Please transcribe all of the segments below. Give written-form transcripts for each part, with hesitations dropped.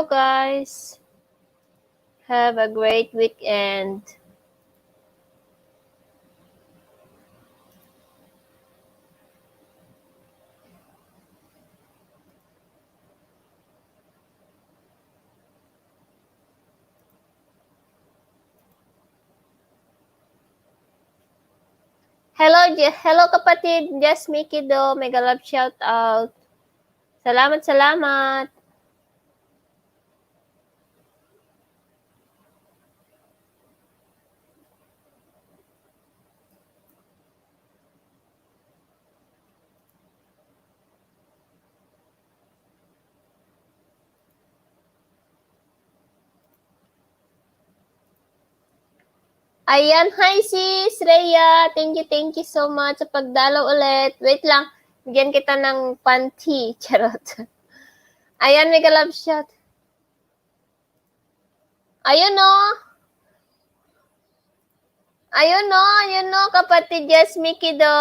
Hello, guys. Have a great weekend. Hello kapatid. Just Mickey Do. Mega love shout out. Salamat. Ayan, hi sis Rhea. Thank you so much sa pagdalaw ulit. Wait lang. Bigyan kita ng panty. Charot. Ayan, mega love shout. Ayun no, kapatid Just Mickey Do.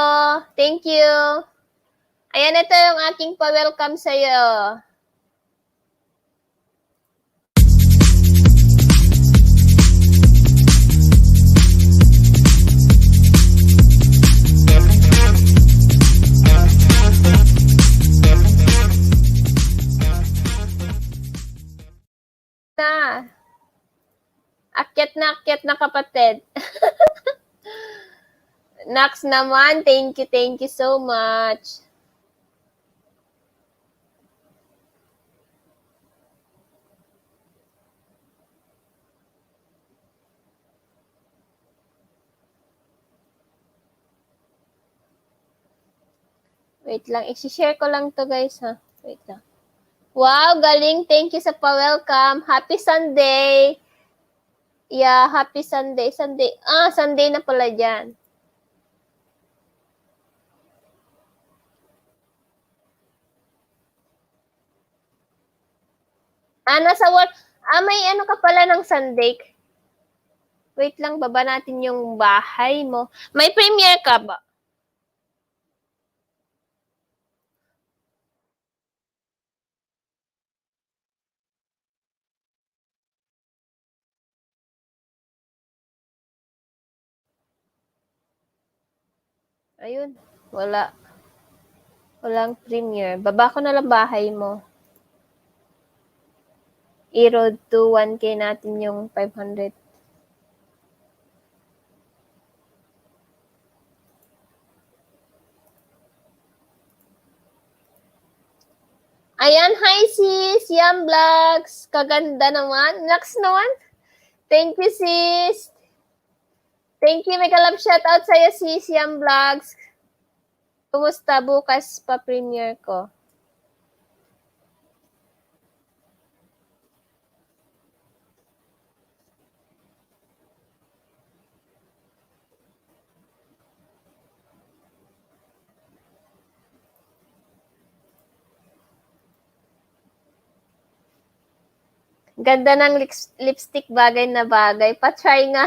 Thank you. Ayan, ito yung aking pa-welcome sa'yo. Akyat na kapatid. Nax naman, thank you so much. Wait lang, i-share ko lang to guys ha. Wait lang. Wow, galing. Thank you sa pa-welcome. Happy Sunday. Yeah, happy Sunday. Sunday na pala dyan. Nasa work. May ano ka pala ng Sunday. Wait lang, baba natin yung bahay mo. May premiere ka ba? Ayun, wala. Walang premiere. Baba ko na lang bahay mo. I-road to 1K natin yung 500. Ayan, hi sis! Yam Vlogs! Kaganda naman. Nax naman. Thank you sis! Thank you, mega love shoutout sa'yo sis, Yam Vlogs. Kumusta? Bukas pa premiere ko. Ganda ng lipstick, bagay na bagay. Pa-try nga.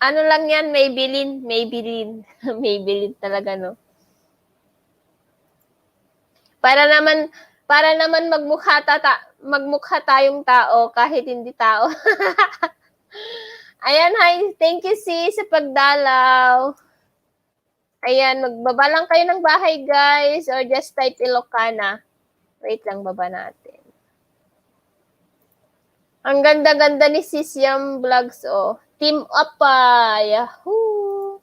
Ano lang yan, Maybelline. Maybelline talaga, no? Para naman magmukha tayong tao kahit hindi tao. Ayan, hi. Thank you sis sa pagdalaw. Ayan, magbaba lang kayo ng bahay, guys, or just type Ilocana. Wait lang, baba natin. Ang ganda-ganda ni Sis Yam Vlogs, oh. Team up pa. Yahoo!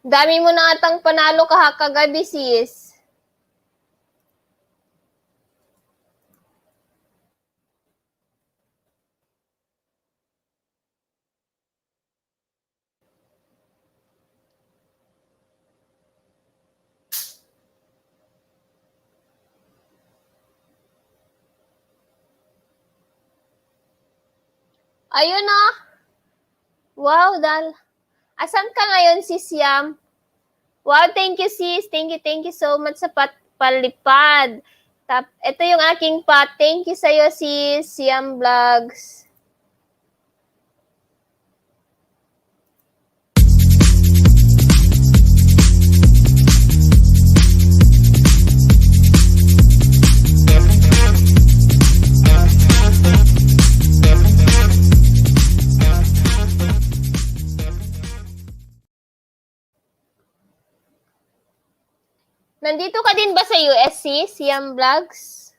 Dami mo na atang panalo kagabi, sis. Ayun na. Wow, asan ka ngayon, sis Yam? Wow, thank you, sis. Thank you so much sa palipad. Ito yung aking pot. Thank you sa'yo, sis Yam Vlogs. Nandito ka din ba sa USC, Siam Vlogs?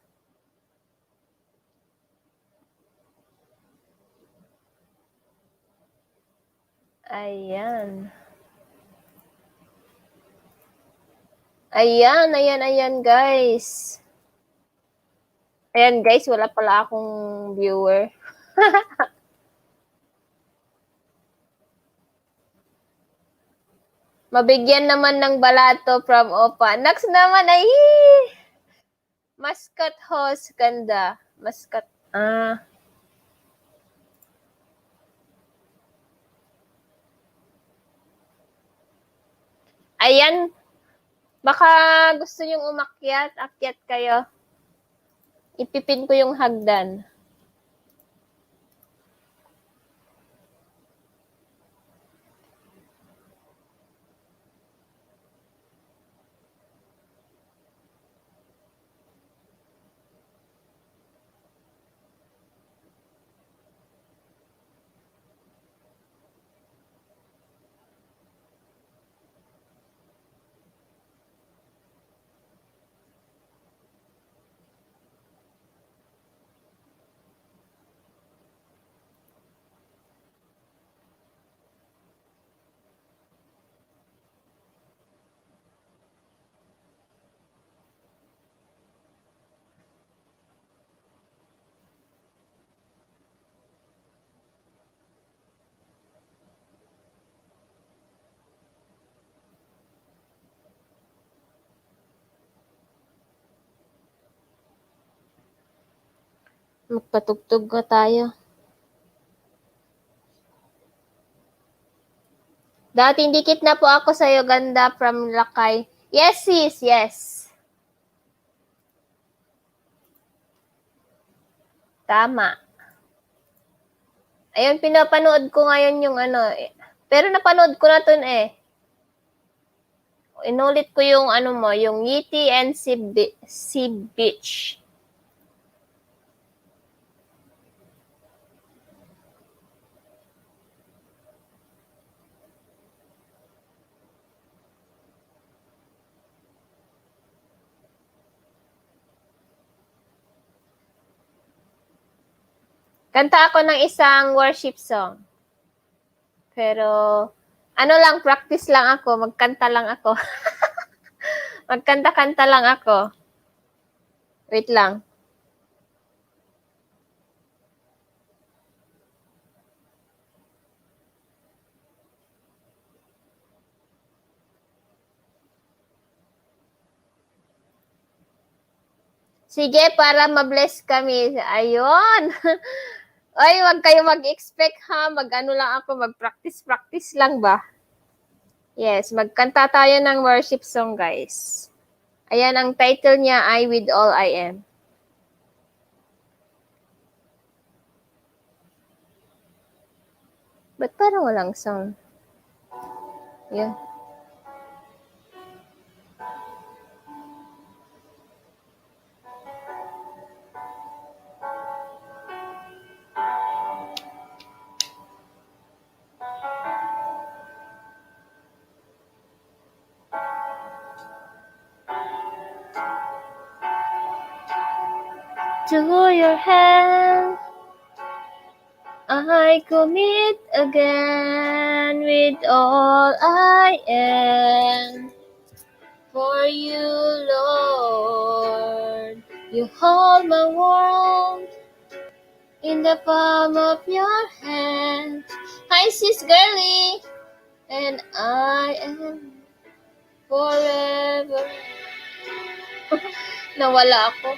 Ayan. Ayan, guys. Ayan, guys, wala pala akong viewer. Mabigyan naman ng balato from Opa. Next naman ay mascot host. Ganda. Mascot. Ayan. Baka gusto nyong umakyat. Akyat kayo. Ipipin ko yung hagdan. Magpatugtog na tayo. Dating dikit na po ako sa'yo, ganda from Lakay. Yes, sis. Yes. Tama. Ayun, pinapanood ko ngayon yung ano. Pero napanood ko na to eh. Inulit ko yung ano mo, yung Yeti and Sea Beach. Kanta ako ng isang worship song. Pero, ano lang, practice lang ako. Magkanta lang ako. Magkanta-kanta lang ako. Wait lang. Sige, para ma-bless kami. Ayun. Ay, wag kayo mag-expect ha. Mag-ano lang ako, mag-practice lang ba? Yes, magkanta tayo ng worship song, guys. Ayan, ang title niya ay With All I Am. Ba't parang walang sound? Yan. To your hand, I commit again with all I am. For you, Lord, you hold my world in the palm of your hand. Hi, sis girly, and I am forever. Nawala ako.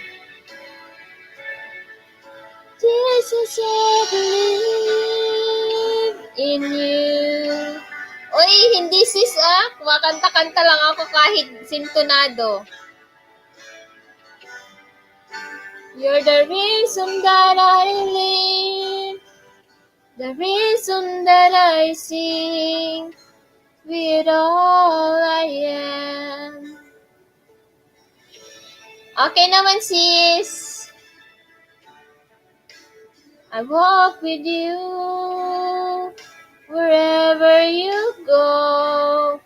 Jesus, I believe in you. Uy, hindi sis kumakanta-kanta lang ako kahit sintonado. You're the reason that I live, the reason that I sing, with all I am. Okay naman sis. I walk with you wherever you go,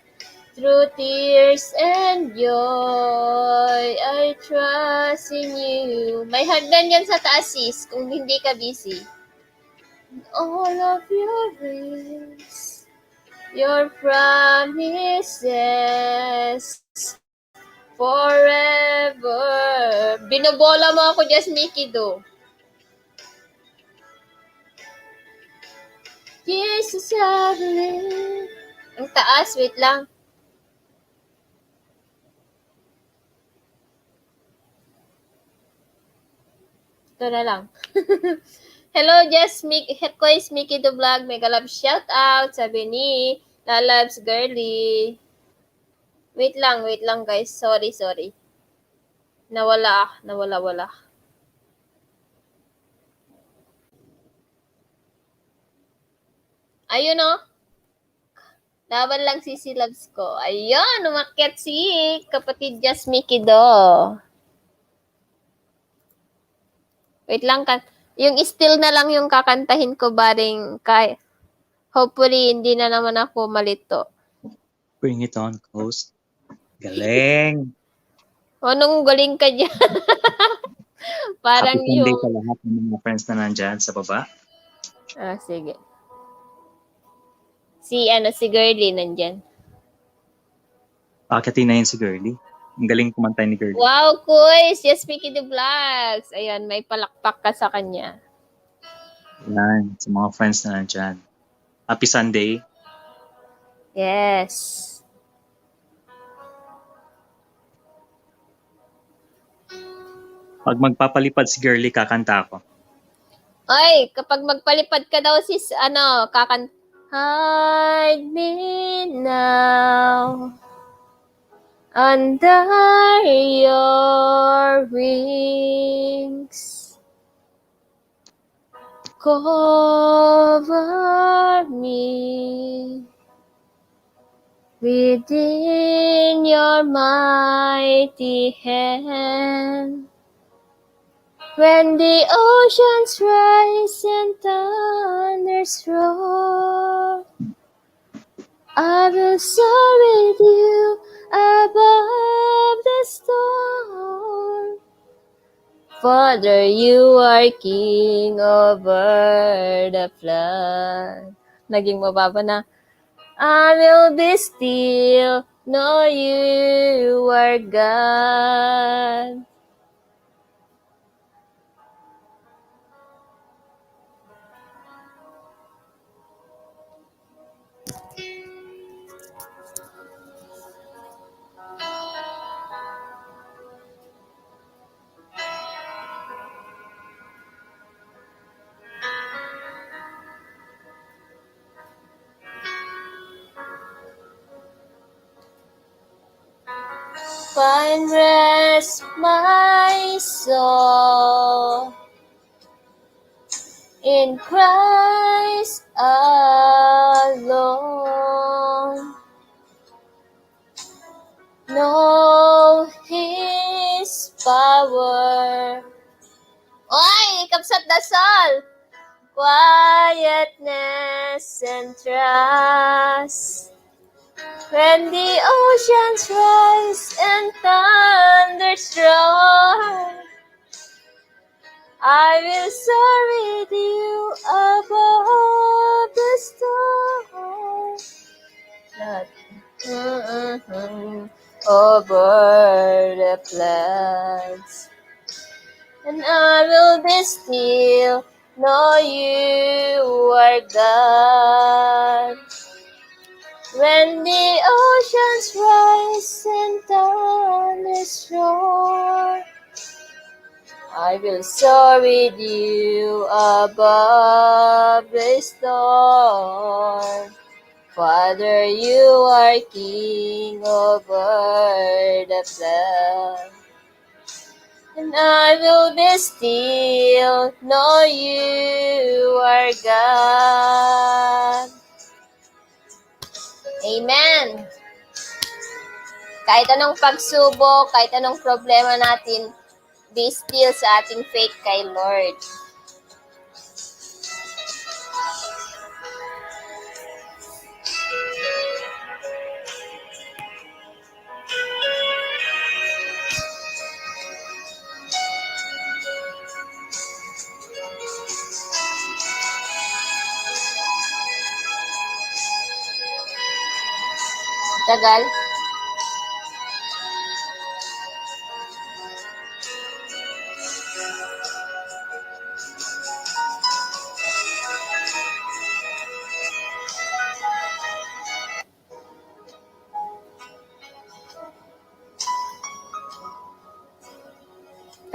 Through tears and joy, I trust in you. May hagdan yan sa taas, sis, kung hindi ka busy. All of your grace, your promises, forever. Binobola mo ako, just Mickey, do. Jesus, I believe. Ang taas, wait lang. Ito na lang. Hello, Jess Quiz Mickey the Vlog. Mega love shout out. Sabi ni Lalabs Girly. Wait lang guys. Sorry. Nawala. Ayun o. Laban lang si Loves ko. Ayun, umakyat si kapatid Jess Mickey do. Wait lang ka. Yung still na lang yung kakantahin ko baring kay. Hopefully, hindi na naman ako malito. Bring it on, Coast. Galing! Anong galing ka dyan? Parang Happy Sunday yung... sa lahat ng mga friends na nandyan sa baba. Sige. Si Girlie nandyan. Pakatin na yun si Girlie. Ang galing kumantay ni Girlie. Wow, Kuys! Yes, Mickey the Vlogs. Ayan, may palakpak ka sa kanya. Yan, sa mga friends na nandyan. Happy Sunday. Yes. Pag magpapalipad si Girlie, kakanta ako. Ay, kapag magpalipad ka daw sis, hide me now under your wings. Cover me within your mighty hand. When the oceans rise and thunders roar, I will soar with you above the storm. Father, you are king over the flood. Naging mababa na. I will be still, know you are God. Find rest, my soul, in Christ alone. Know His power. Oy, kapsat dasal. Quietness and trust. When the oceans rise and thunders roar, I will soar with you above the storm. Over the floods. And I will be still, know you are God. When the oceans rise and thunders roar, I will soar with you above the storm. Father, you are king over the flood. And I will be still, know you are God. Amen. Kahit anong pagsubok, kahit anong problema natin, be still sa ating faith kay Lord. Tagal.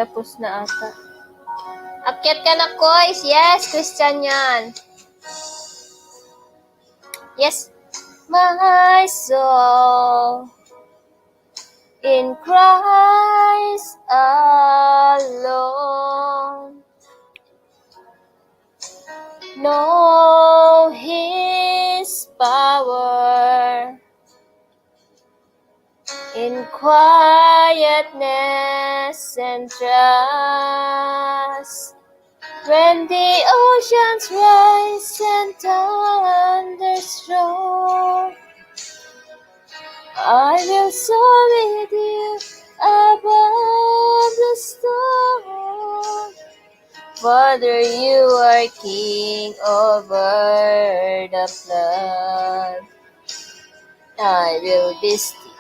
Tapos na ata. Akyat ka na, Kois. Yes, Christian yan. Yes. My soul in Christ alone. Know His power in quietness and trust. When the oceans rise and thunders roar, I will soar with you above the storm. Father, you are king over the flood. I will be still.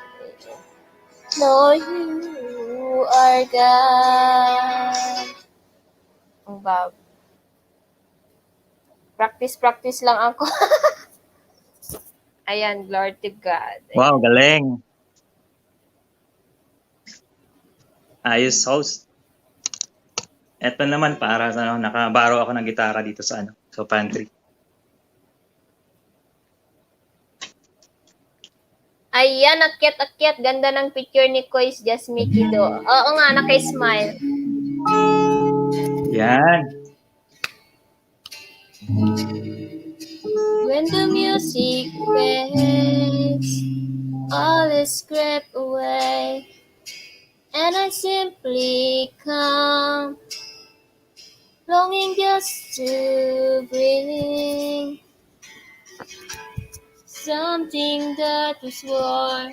Know you are God. Ang bab. Practice lang ako. Ayan, glory to God. Wow, galing. Ayos, host. Eto naman para sa nakabaro ako ng gitara dito sa sa pantry. Ayan, akyat. Ganda ng picture ni Kois Just Mickey do. Oo nga, naka-smile. Yan. When the music fades, all is crept away, and I simply come, longing just to bring something that was warm,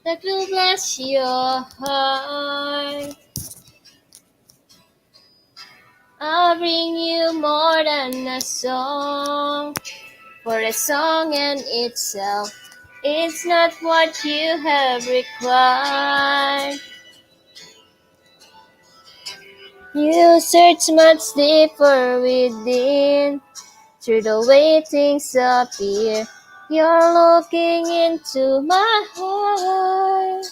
that will bless your heart. I'll bring you more than a song, for a song in itself, it's not what you have required. You search much deeper within, through the way things appear. You're looking into my heart.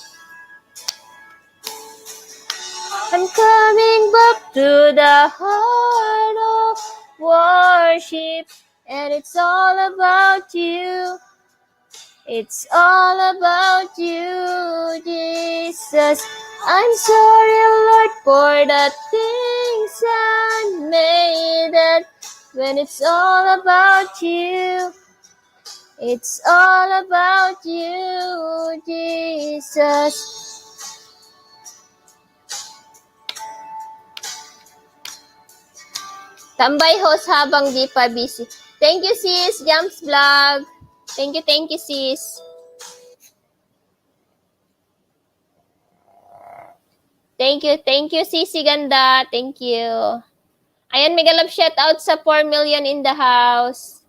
I'm coming back to the heart of worship, and it's all about you. It's all about you, Jesus. I'm sorry, Lord, for the things I made, that when it's all about you, it's all about you, Jesus. Tambay host habang di pa busy. Thank you, sis. Jams Vlog. Thank you, sis. Thank you, Sisi Ganda. Thank you. Ayan, mega love shout out sa 4 million in the house.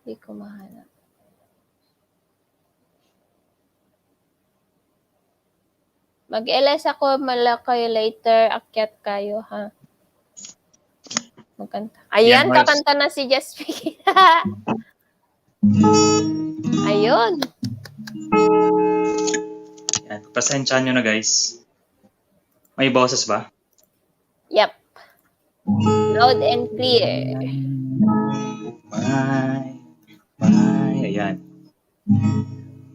Hindi ko mahanap. Mag-LS ako, malaki later. Akyat kayo, ha? Magkanta. Ayan, Yan, kakanta na si Jasmine. Ayun. Yan. Pasensyahan nyo na, guys. May boses ba? Yep. Loud and clear. Ayan.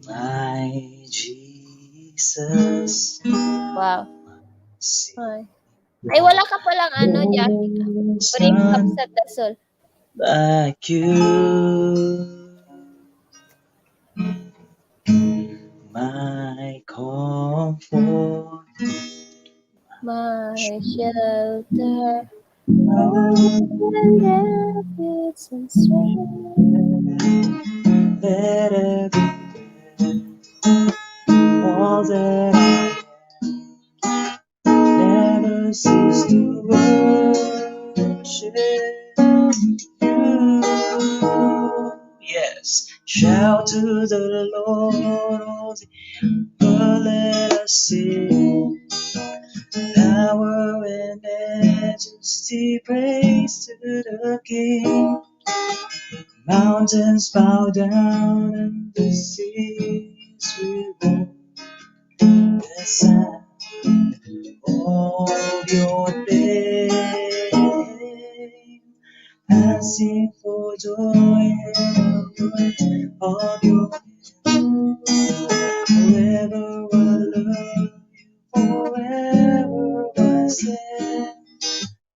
My Jesus. Wow. Ay, wala ka palang Jackie. Bring cups at the soul. Like you, my comfort, my shelter, and refuge and strength. let everything, all that I am, never cease to worship. shout to the Lord, oh, let us sing. Power and majesty, praise to the King. Mountains bow down and the seas will roar. The sound of your name, I sing for joy and the of your name. Forever I love you, forever I stand.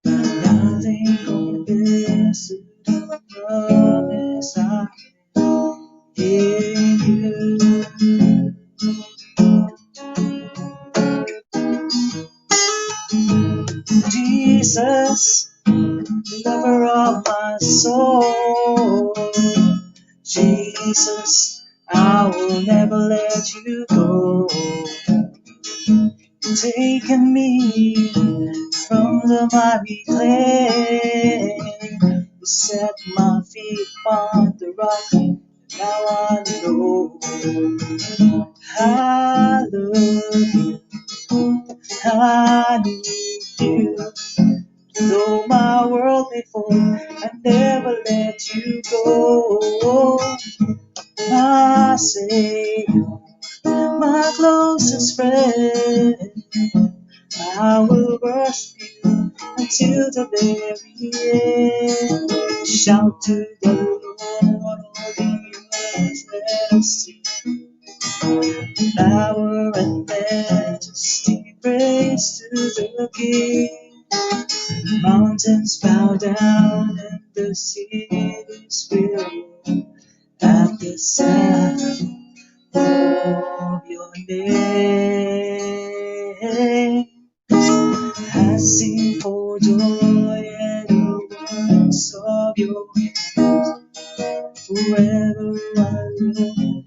Nothing compares to the promise I have in you. Jesus, lover of my soul. Jesus, I will never let you go. You've taken me from the miry clay. You set my feet on the rock. Now I know I love you. I need you. Though my world may fall, I never let you go. My Savior, my closest friend, I will worship you until the very end. Shout to the Lord, all the earth, let us sing. Power and majesty, praise to the King. Mountains bow down and the cities will at the sound of your name. I sing for joy at the works of your hands. Forever I love you,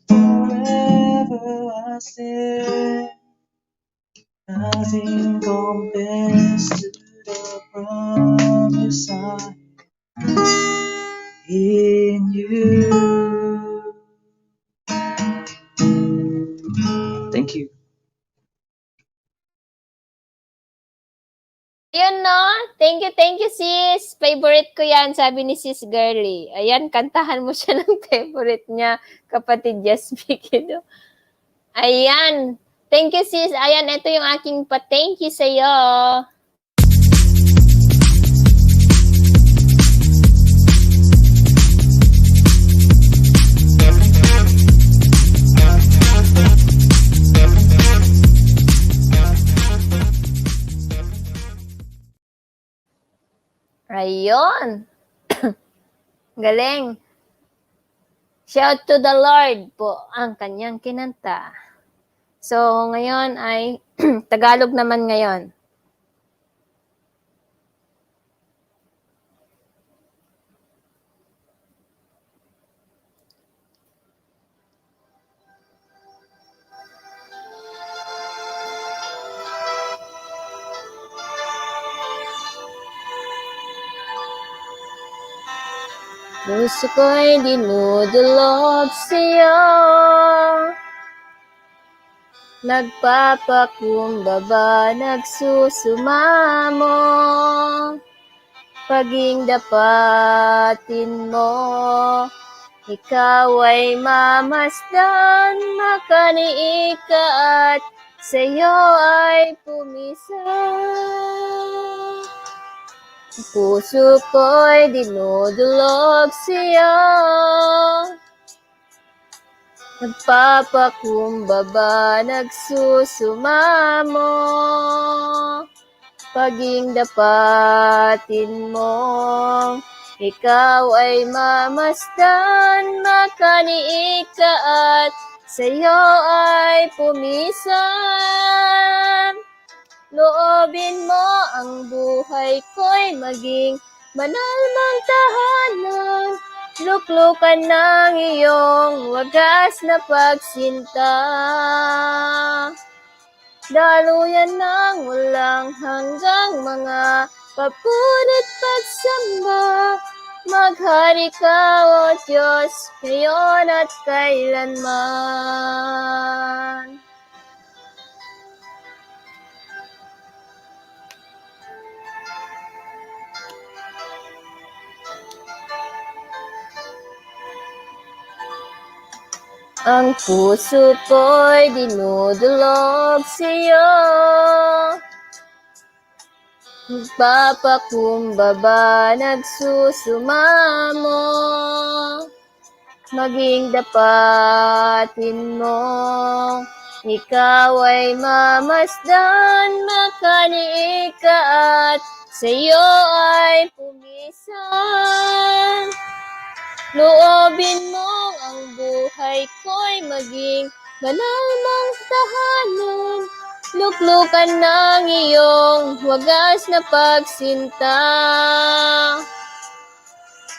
forever I stand. Nothing compares to the promise I in you. Thank you. Ayun, no? Thank you, sis. Favorite ko yan, sabi ni sis Girly. Ayan, kantahan mo siya ng favorite niya, kapatid Jasmine. You know? Ayan. Thank you, sis. Ayan, ito yung aking pa-thank you sa'yo. Ayun. Galing. Shout to the Lord po ang kanyang kinanta. So, ngayon ay Tagalog naman ngayon. Puso ko'y dinudulog sa'yo, nagpapakumbaba, nagsusumamo, paging dapatin mo, ikaw ay mamasdan, makaniig ka at sa'yo ay pumisan. Puso ko'y dinudulog sa'yo, nagpapakumbaba, nagsusumamo, paging dapatin mo, ikaw ay mamasdan, makaniig ka at sa'yo ay pumisan. Loobin mo ang buhay ko'y maging banal mang tahanan, luklukan ng iyong wagas na pagsinta. Daluyan ng walang hanggang mga papunit pagsamba, Maghari ka, O Diyos, ngayon at kailanman. Ang puso ko'y dinudulog sa'yo, nagpapakumbaba, nagsusumamo, maging dapatin mo. Ikaw ay mamasdan, makaniig ka at sa'yo ay pumisan. Loobin mo ang buhay ko'y maging banal mong tahanan. Luklukan ng iyong wagas na pagsinta.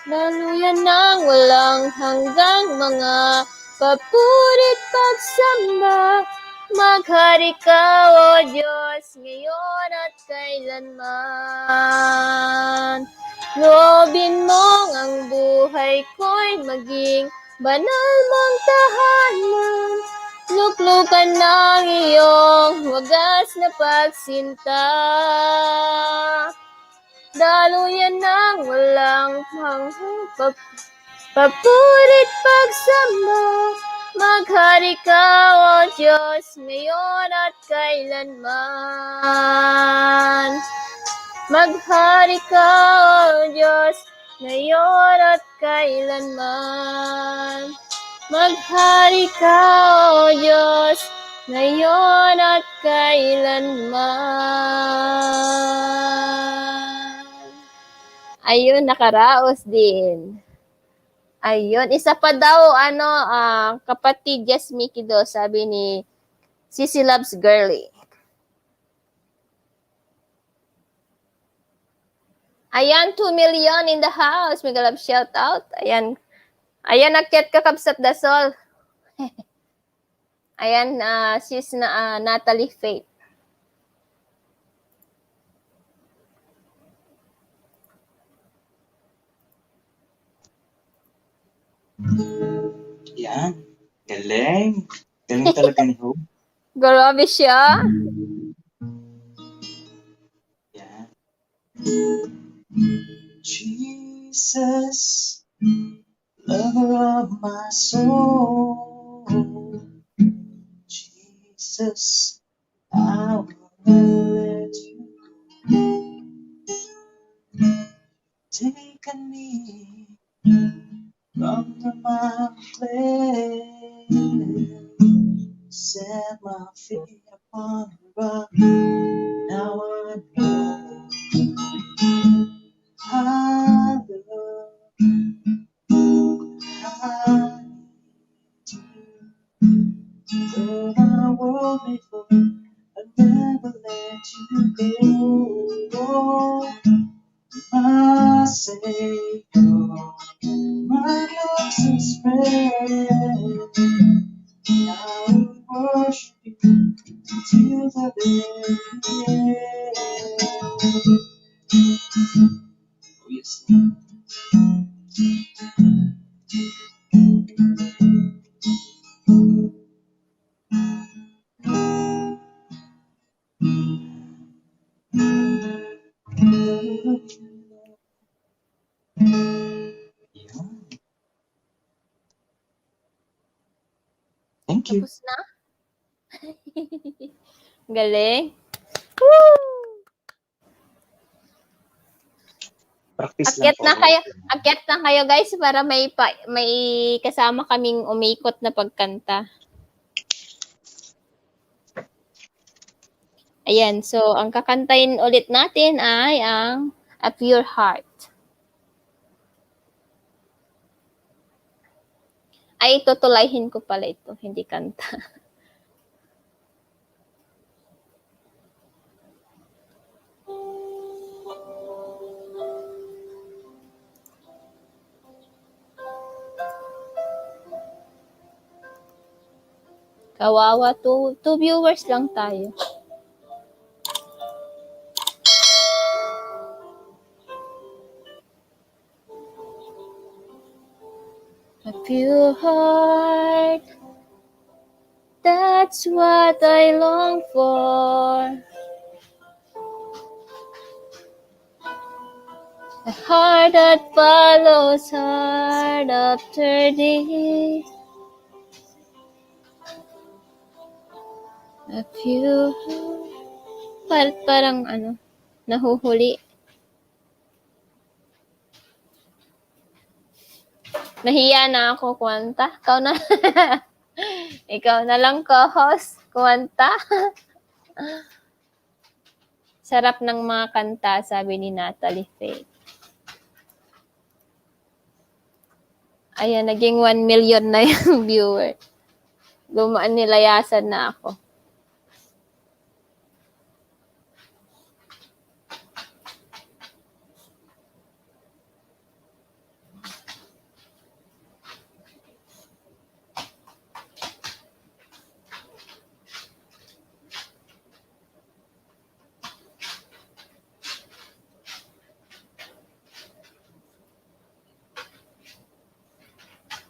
Laluyan ng walang hanggang mga papurit pagsamba. Maghari ka, O Diyos, ngayon at kailanman. Loobin mo ang buhay ko'y maging banal mong tahanan. Luklukan ng iyong wagas na pagsinta. Daluyan ng walang hanggang papurit pagsamba. Maghari ka, O Diyos, ngayon at kailanman. Maghari ka, O Diyos, ngayon at kailanman. Maghari ka, O Diyos, ngayon at kailanman. Ayun, nakaraos din. Ayun, isa pa daw, kapatid Jasmine daw, sabi ni Sissy Loves Girly. Ayan, 2 million in the house. Mega love shout out. Ayan, nakyat ka kabsat dasol. Ayan, sis na Natalie Faith. Yan. Galing. Galing talaga ni Hope. Grabe siya. Yan. Jesus, lover of my soul. Jesus, I will never let you go. Taken me from the miry clay, set my feet upon the rock. Now I know I love, I need you. Though my world may fall, I'll never let you go. My Savior, my closest friend, I will worship you till the very end. Oh, yes, Lord. Thank you. Tapos na? Galing. Woo! Practice lang po. Akyat na kayo guys para may kasama kaming umikot na pagkanta. Ayan, so ang kakantayin ulit natin ay ang A Pure Heart. Ay, tutulayhin ko pala ito, hindi kanta. Kawawa, two viewers lang tayo. pure heart. That's what I long for. A heart that follows hard after day. A pure heart. Parang nahuhuli. Nahiya na ako, Kwanta. Ikaw na. Ikaw na lang co-host, Kwanta. Sarap ng mga kanta, sabi ni Natalie Faye. Ayan, naging 1 million na yung viewer. Nilayasan na ako.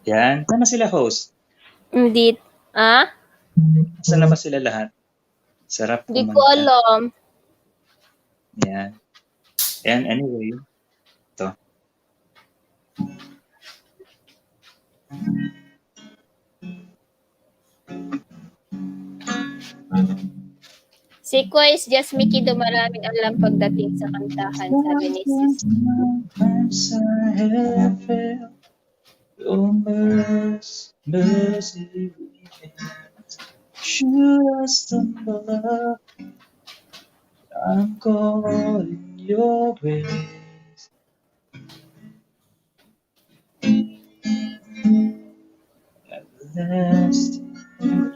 Yan. Saan na sila host? Hindi. Saan na ba sila lahat? Sarap Hindi kumanta. ko alam. Yan. Yan, anyway. Ito. Si Kois Just Mickey do maraming alam pagdating sa kantahan, sabi ni Sis. Sometimes I have felt your mercy remains. Should I stumble up, I'm calling your grace. At last,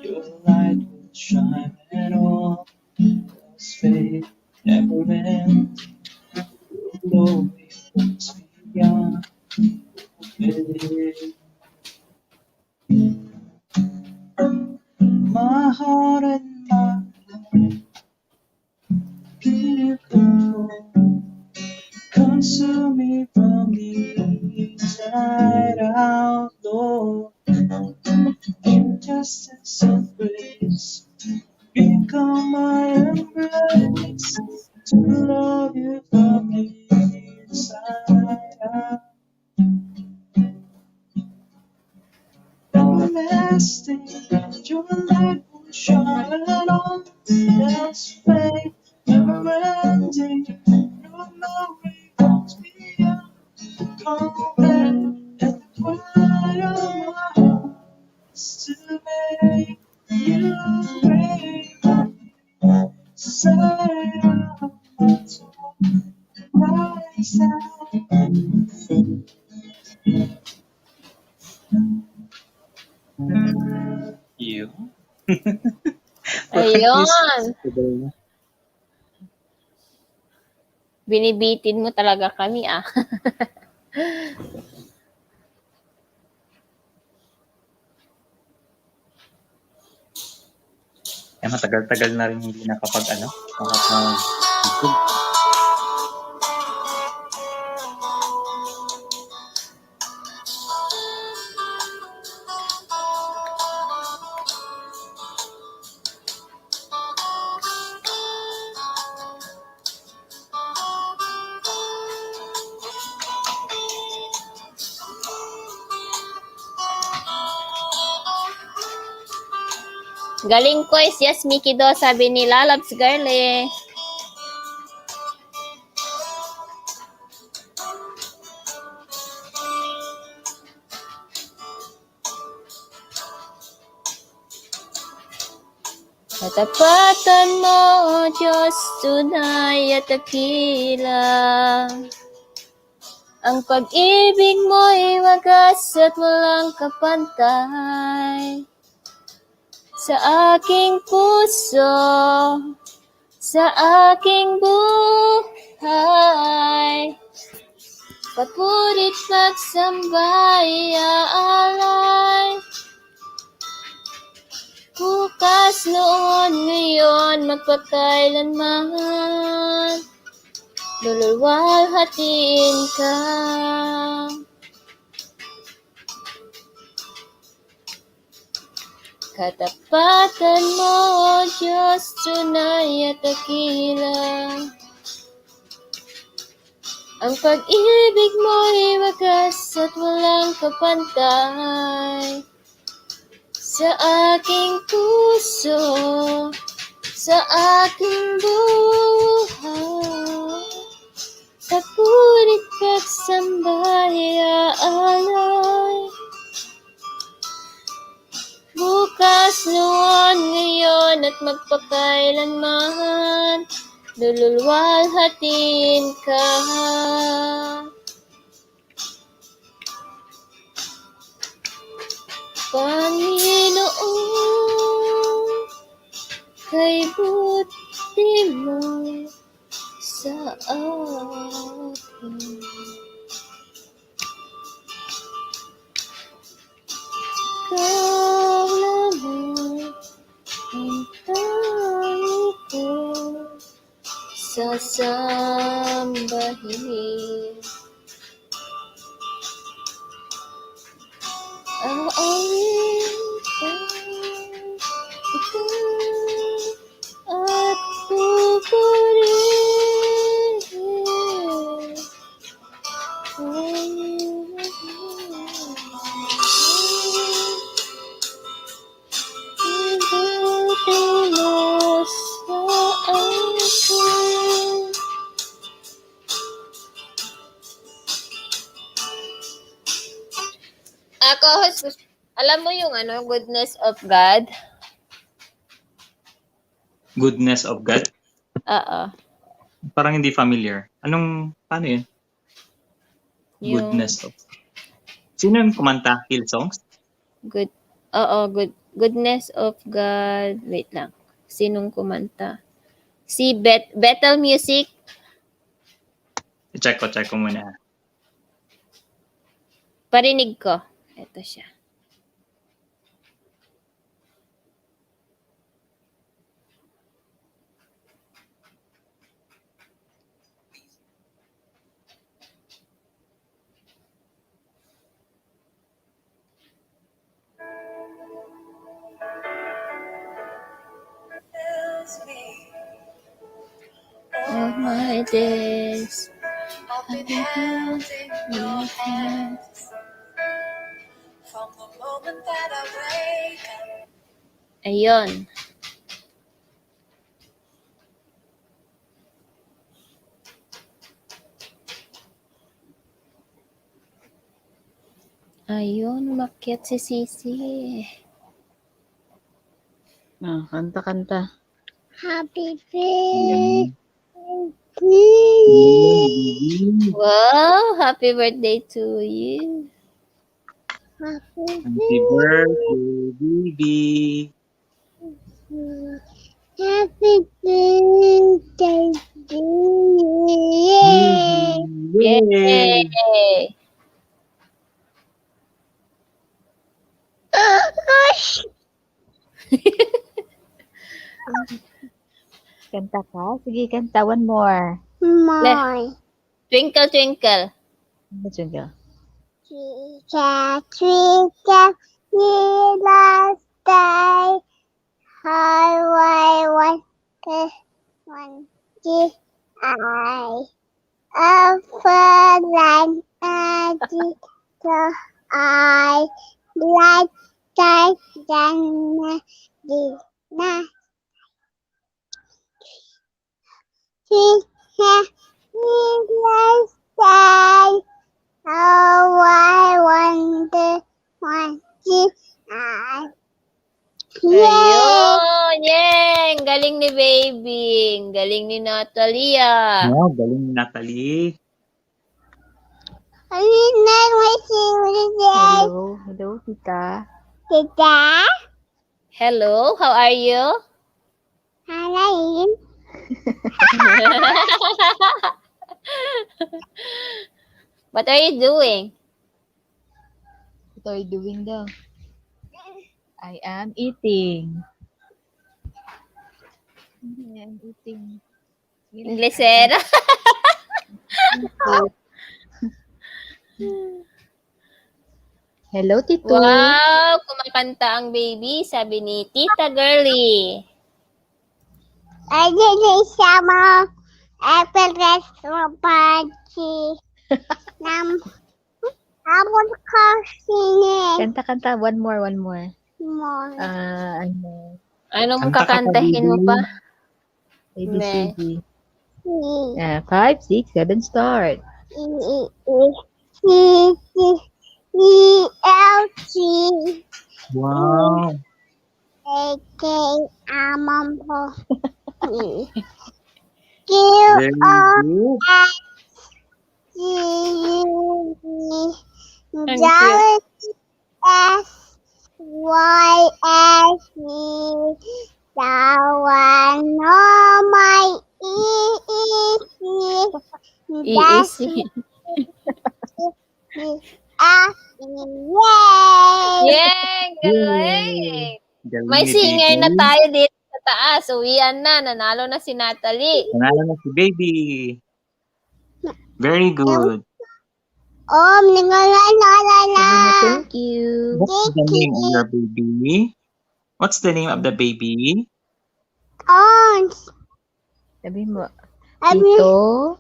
your light will shine and all else fade, never end. Your glory floats beyond fade. My heart and mind give control. Consume me from the inside out, Lord. In justice and grace, become my embrace. To love you from the inside out. Everlasting, your light will shine on else fade. Never ending, your glory goes beyond compare. And the cry of my heart is to make you great. Say out my soul, rise out. You. Ayun. Binibitin mo talaga kami, Matagal-tagal na rin hindi nakapag-YouTube. Galing Kois, yes, Mickey do, sabi ni Lalabs Girlie. Katapatan mo, O Diyos, tunay at dakila. Ang pag-ibig mo'y wagas at walang kapantay. Sa aking puso, sa aking buhay, papurit magsambay aalay. Bukas, noon, ngayon, magpakailanman, luluwalhatiin ka. Katapatan mo, O Diyos, tunay at dakila. Ang pag-ibig mo'y wagas at walang kapantay. Sa aking puso, sa aking buhay, sa purit pagsambay aalay. Bukas, noon, ngayon at magpakailanman, lululwalhatin ka. Panginoon, kay buti mo sa akin. Ikaw lamang ang tangi ko sasambahin. Aawin ka, ikaw at pupurihin. Ibuti mo sa akin. Ako, alam mo yung goodness of God? Goodness of God? Oo. Parang hindi familiar. Paano yun? Yung Goodness of... Sino yung kumanta? Hillsongs? goodness of God. Wait lang. Sinong kumanta? Si Bethel Music. Check ko muna. Parinig ko. Ito siya. All my days, I've been held in your hands. From the moment that I wake up. Ayun. Ayun, umakyat si Sisi. Kanta. Happy Ayan. birthday! Wow, happy birthday to you. Happy birthday, baby. Happy birthday to you. Yay! Yay! Kanta ka? Sige, kanta. One more. More. Twinkle, twinkle. Jingle. Twinkle, twinkle, little star, how I wonder when the eye of a land so I like than the night. Twinkle, little star, how I wonder when the eye. Ayun! Yay! Ang galing ni Baby. Ang galing ni Natalia. Oh, galing ni Natalie. Hello. Hello, tita. Tita? Hello, how are you? Hi. What are you doing? What are you doing daw? I am eating. I am eating. Inglesera? Hello, Tito. Wow, kumakanta ang baby, sabi ni Tita Girly. Ayan sama Everest Mabagi. Nam Amon Karsine. Kanta. One more. More. Ano? Anong Kanta ka pa, kakantahin mo pa? ABCD. E 5, 6, 7, start. L G Wow. A K Amampo. Q Very O good. S G U Thank D you. S Y S E Tawan no my Easy. Yay! Yay! Galing! Galing May ni singer na baby. tayo dito sa taas. Uwian na. Nanalo na si Natalie. Nanalo na si baby. Very good. Thank you. What's the name of your baby? What's the name of the baby? Sabi mo, Tito.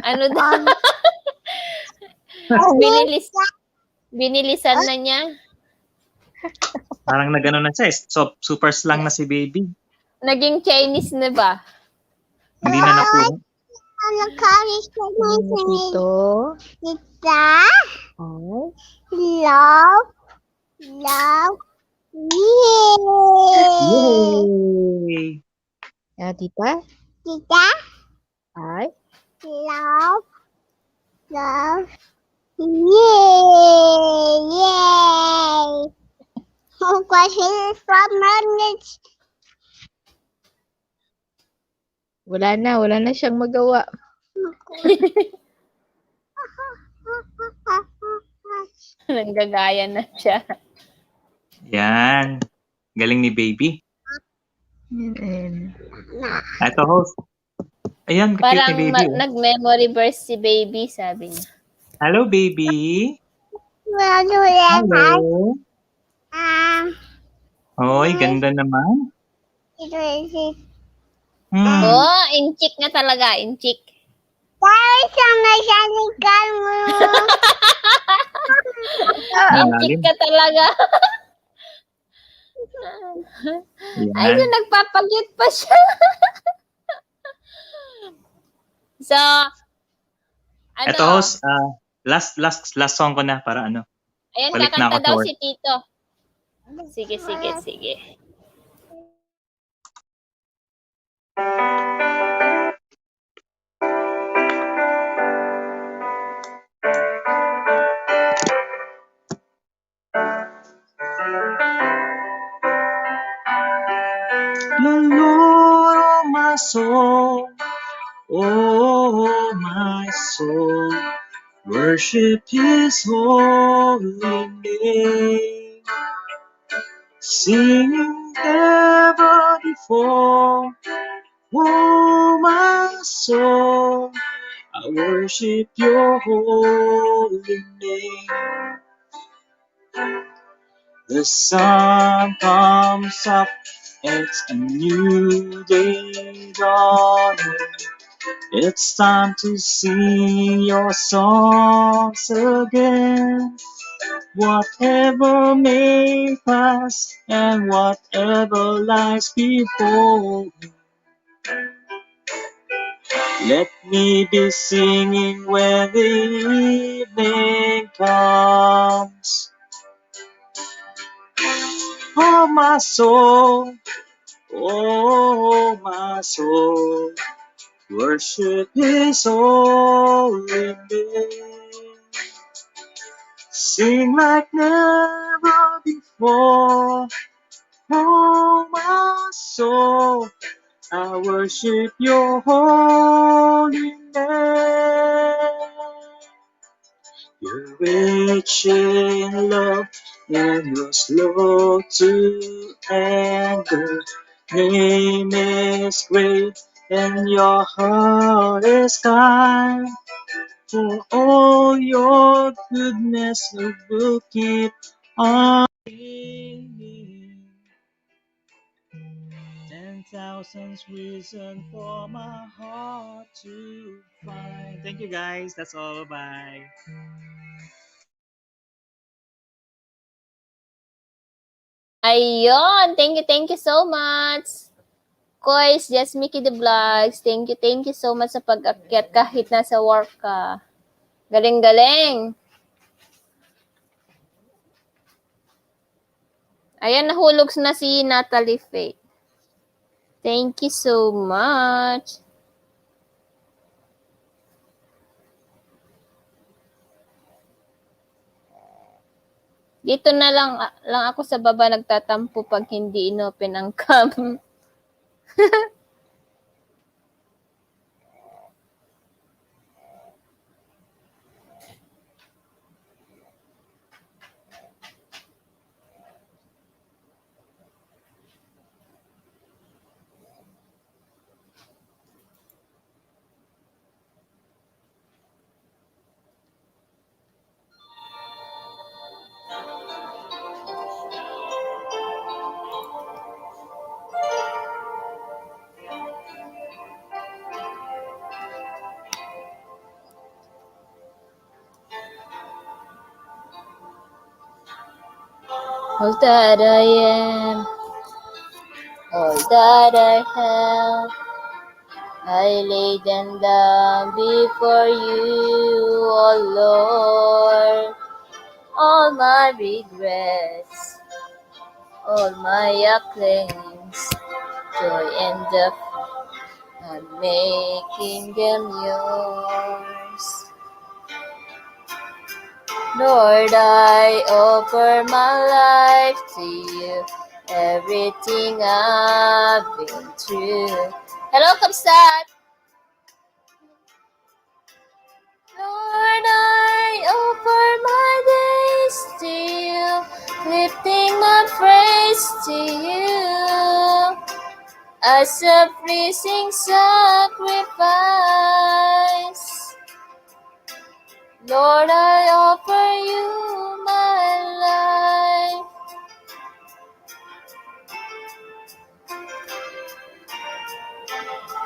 Ano daw? Binilisan na niya. Parang nagano na siya. So, super slang na si baby. Naging Chinese na ba? Hindi na nakuha. Sabi mo, Tito. Tita, Oh. love, Yay! Tita. Tita, 5. love, yay! Question from knowledge. Wala na siyang magawa. Nanggagaya na siya. Yan. Galing ni baby. Yan. Ito, host. Ayan, cute Parang ni baby. nag-memory verse si baby, sabi niya. Hello, baby. Hello. Hello. Hoy, ganda naman. Oh, inchik na talaga, inchik. Inchik ka talaga. Ay, so nagpapagyut pa siya. So, ano? Ito, host, last song ko na para ano. Ayan, balik na kakanta ako sa daw work. si Tito. Sige. Lord, my soul, oh my soul, worship His holy name. Singing ever before, oh my soul, I worship Your holy name. The sun comes up, it's a new day dawning. It's time to sing Your songs again. Whatever may pass and whatever lies before me, let me be singing when the evening comes. Oh my soul, worship His holy name. Sing like never before, oh my soul, I worship Your holy name. You're rich in love and You're slow to anger. Name is great and your heart is kind. For all your goodness, you will keep on singing. 10,000 reasons for my heart to find. Thank you guys. That's all. Bye. Ayun, thank you so much. Kois, Just Mickey the Vlogs, thank you so much sa pag-akyat kahit nasa work ka. Galing-galing. Ayan, nahulog na si Natalie Faith. Thank you so much. Dito na lang ako sa baba nagtatampo pag hindi inopen ang cam. All that I am, all that I have, I lay them down before you, oh Lord. All my regrets, all my claims, joy and the I'm making them yours. Lord, I offer my life to you, everything I've been through. Hello, Kapsat! Lord, I offer my days to you, lifting my praise to you as a pleasing sacrifice. Lord, I offer you my life.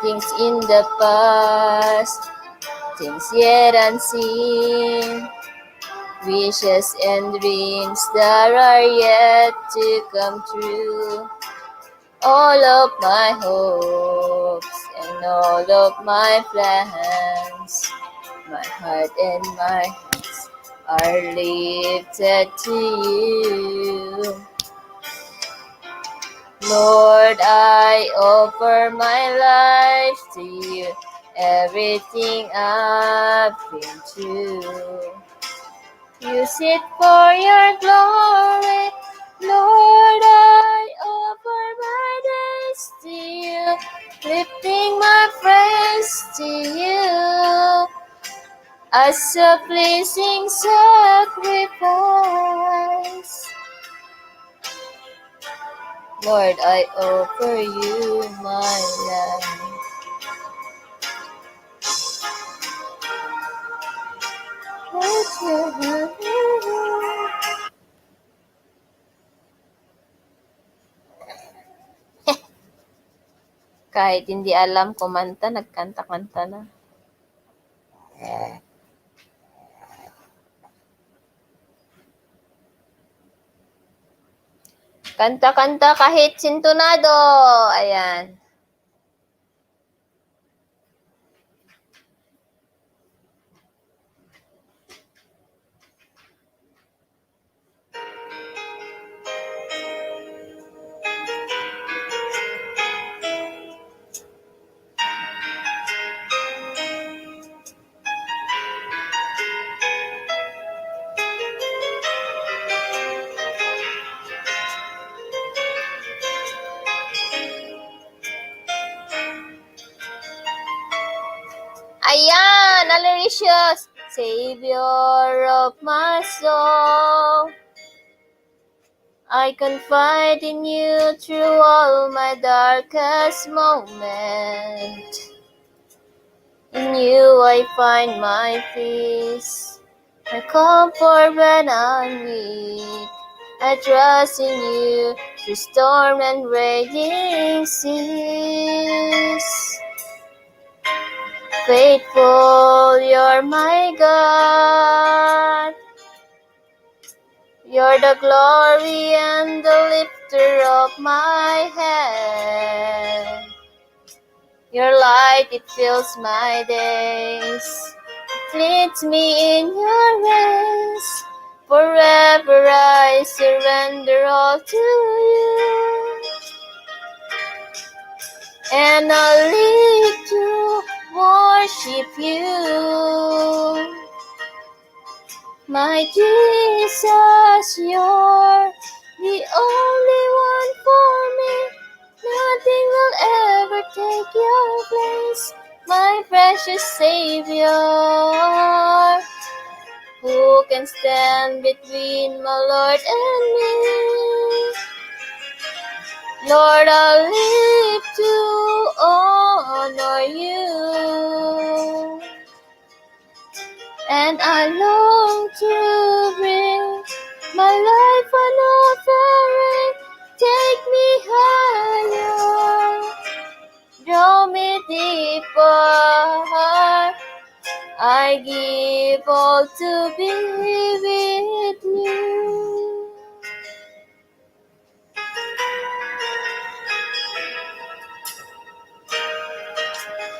Things in the past, things yet unseen, wishes and dreams that are yet to come true. All of my hopes and all of my plans, my heart and my hands are lifted to you. Lord, I offer my life to you, everything I've been through. Use it for your glory. Lord, I offer my days to you, lifting my praise to you as a pleasing sacrifice. Lord, I offer you my life. Kahit hindi alam kumanta, nagkanta-kanta na. Kanta-kanta kahit sintonado. Ayan. Ayan, Alaricious, Savior of my soul. I confide in you through all my darkest moment. In you I find my peace, my comfort when I'm weak. I trust in you through storm and raging seas. Faithful, you're my God. You're the glory and the lifter of my head. Your light, it fills my days. It leads me in your ways. Forever I surrender all to you. And I'll live to worship you. My Jesus, you're the only one for me. Nothing will ever take your place, my precious Savior. Who can stand between my Lord and me? Lord, I'll live to honor you. And I long to bring my life an offering. Take me higher, draw me deeper. I give all to be with you.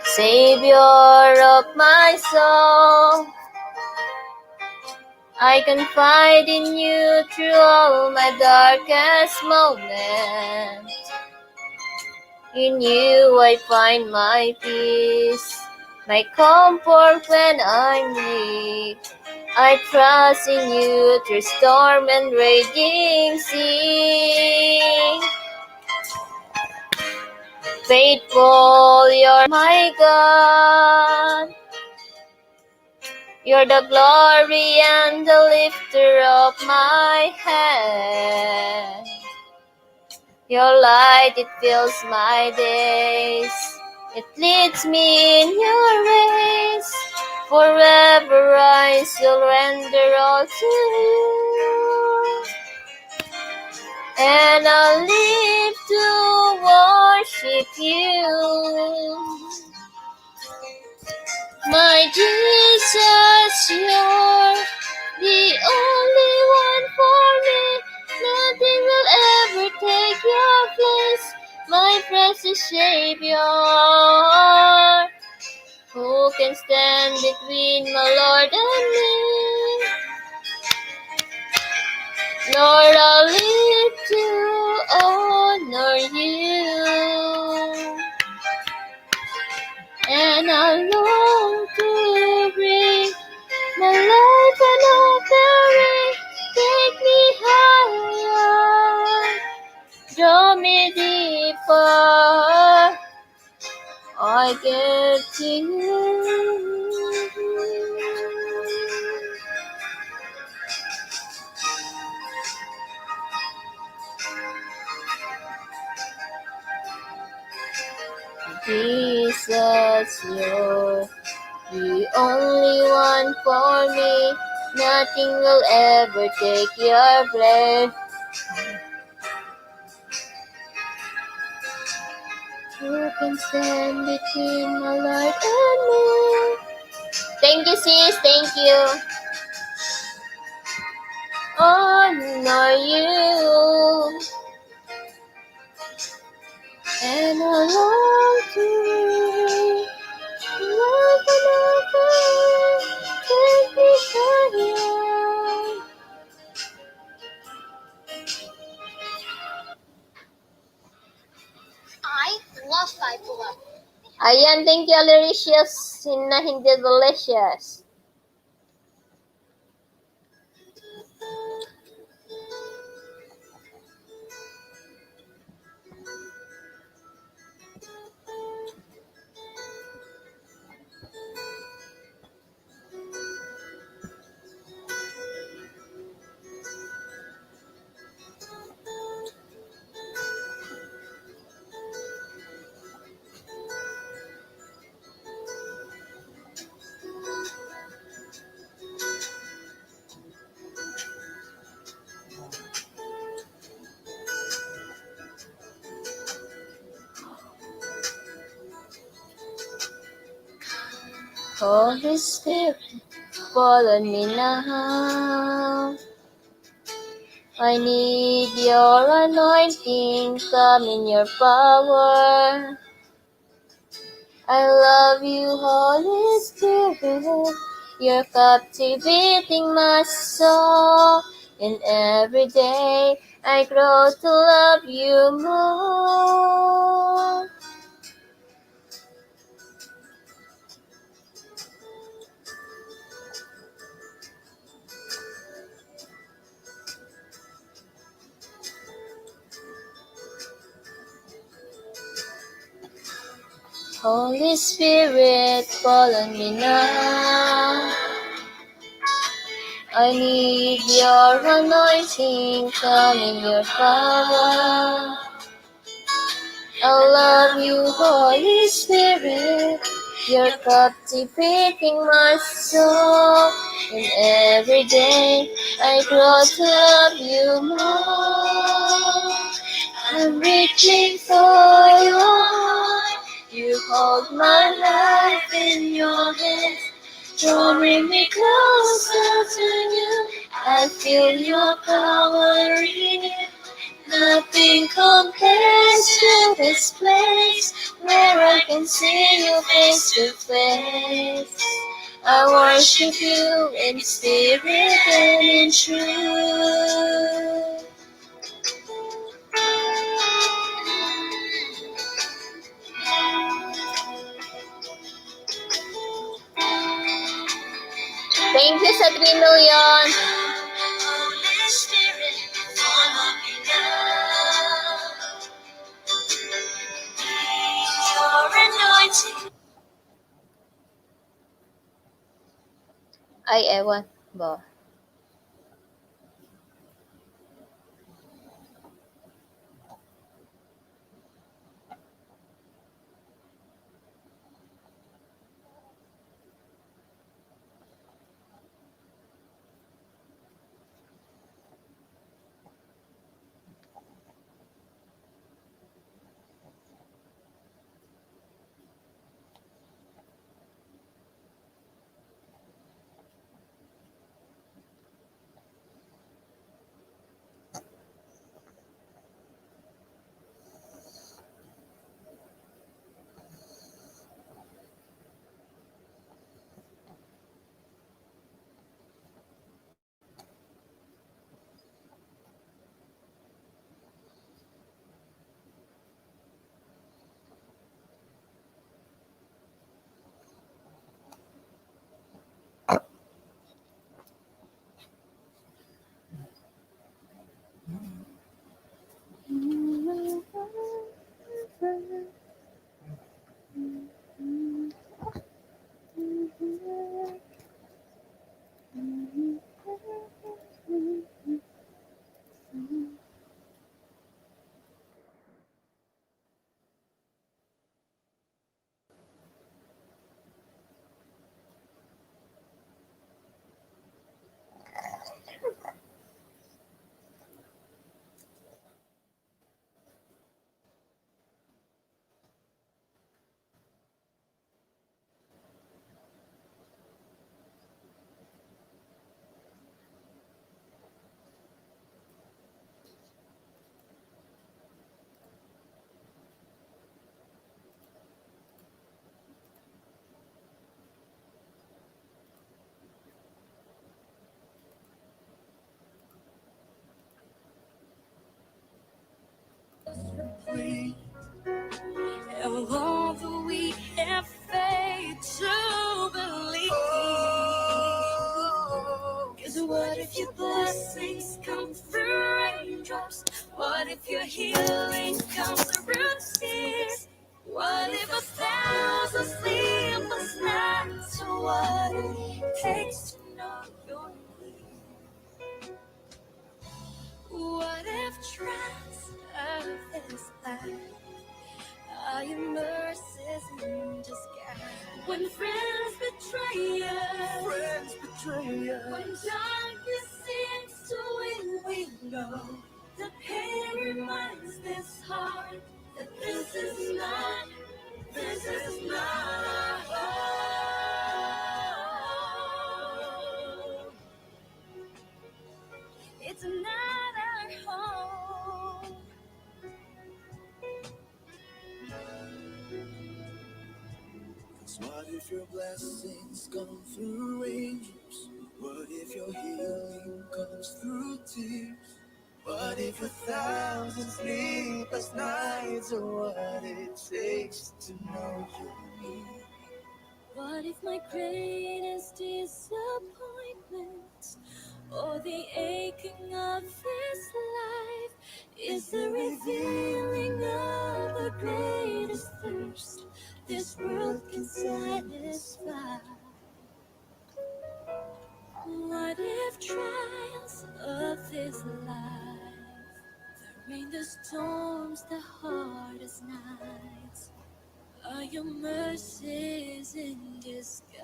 Savior of my soul, I confide in you through all my darkest moments. In you I find my peace, my comfort when I'm weak. I trust in you through storm and raging sea. Faithful, you're my God. You're the glory and the lifter of my head. Your light, it fills my days. It leads me in your ways. Forever I surrender all to you. And I'll live to worship you. My Jesus, you're the only one for me. Nothing will ever take your place, my precious Savior. Who can stand between my Lord and me? Lord, I'll live to honor you. And I long to bring my life an offering. Take me higher, draw me deeper. I get to you. Jesus, you're the only one for me. Nothing will ever take your place. Who can stand between my Lord and me? Thank you, sis. Thank you. Honor you. And I long to love and take me higher. I love Five Below. Ayan, thank you, Aliricious. Na hindi delicious. Holy Spirit, fall on me now. I need your anointing, come in your power. I love you, Holy Spirit. You're captivating my soul. And every day I grow to love you more. Holy Spirit, fall on me now. I need your anointing, come in your power. I love you, Holy Spirit. You're captivating my soul. And every day I grow to love you more. I'm reaching for your heart. You hold my life in your hands. Drawing me closer to you. I feel your power in you. Nothing compares to this place where I can see you face to face. I worship you in spirit and in truth. Thank you sa 3 million. Holy Spirit, follow me now. Your anointing. Ay, ewan ba? Although we have faith to believe. Cause what if your blessings come through raindrops? What if your healing comes through tears? What if 1,000 sleepless nights are what it takes to know your need? What if trials of this life are your mercies in disguise? When friends betray us, when darkness seems to win, we know the pain reminds this heart that this is not it's another home. What if your blessings come through raindrops? What if your healing comes through tears? What if 1,000 sleepless nights are what it takes to know you need? What if my greatest disappointment or the aching of this life is the revealing of the greatest thirst this world can satisfy? What if trials of this life, the rain, the storms, the hardest nights, are your mercies in disguise?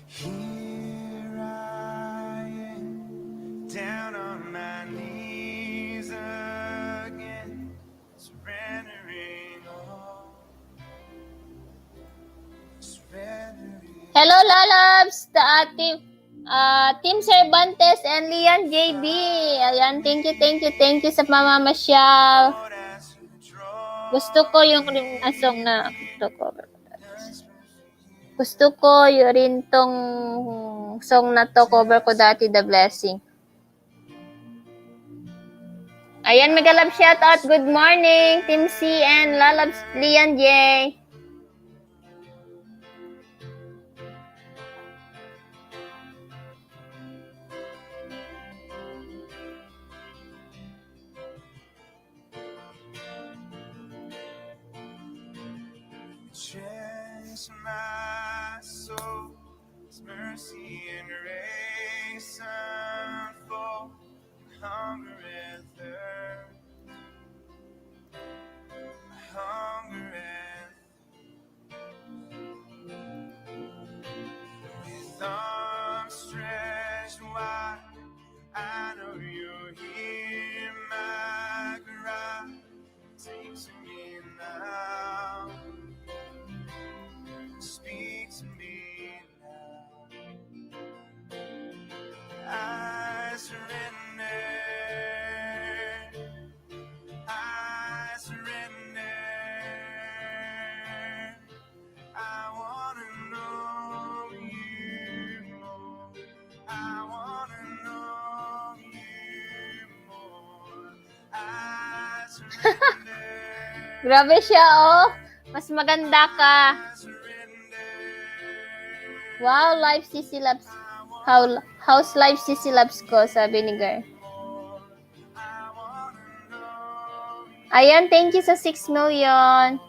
Here I am, down on my knees again, surrendering all, surrendering. Hello, lalabs! Team Cervantes and Lian JB. Ayan, thank you sa mamamasyal. Gusto ko yung song na to cover. Gusto ko yun rin tong song na to cover ko dati, The Blessing. Ayan, mega love shoutout. Good morning, Team C and lalabs Lian J. Cherish my soul, His mercy and grace unfold, hunger and thirst, hunger and with arms stretched wide, I know you hear my cry. Take to me now, speak to me now. I surrender, I surrender. I wanna know you more, I wanna know you more. I surrender. Grabe siya, oh. Mas maganda ka. Wow, live CC Labs. How's live CC Labs ko, sabi ni Gar. Ayan, thank you sa 6 million.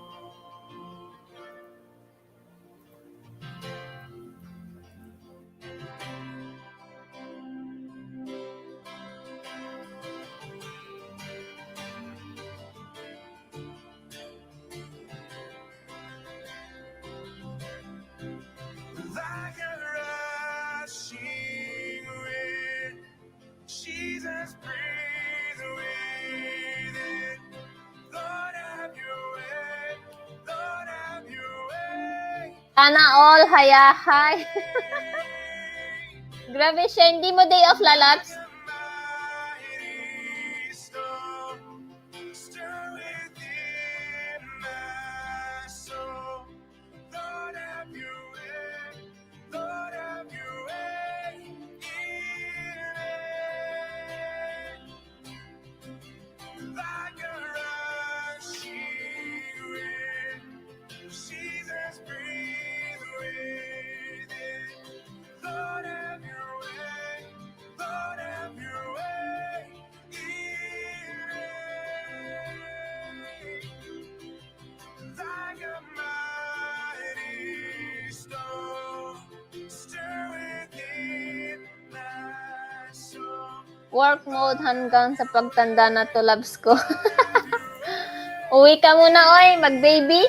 Like a rushing wind, Jesus, breathe with it. Lord, have your way, Lord, have your way. Sana all, hayahay. Grabe siya, hindi mo day off, lalabs. Like a mighty storm, stir within my soul. Lord, have your way, Lord, have your way in me. Like a rushing wind, Jesus, breathe with it. Lord, have your way, Lord, have your way in me. Like a mighty storm, stir within my soul. Work mode hanggang sa pagtanda na to, labs ko. Uwi ka muna, oy, mag-baby.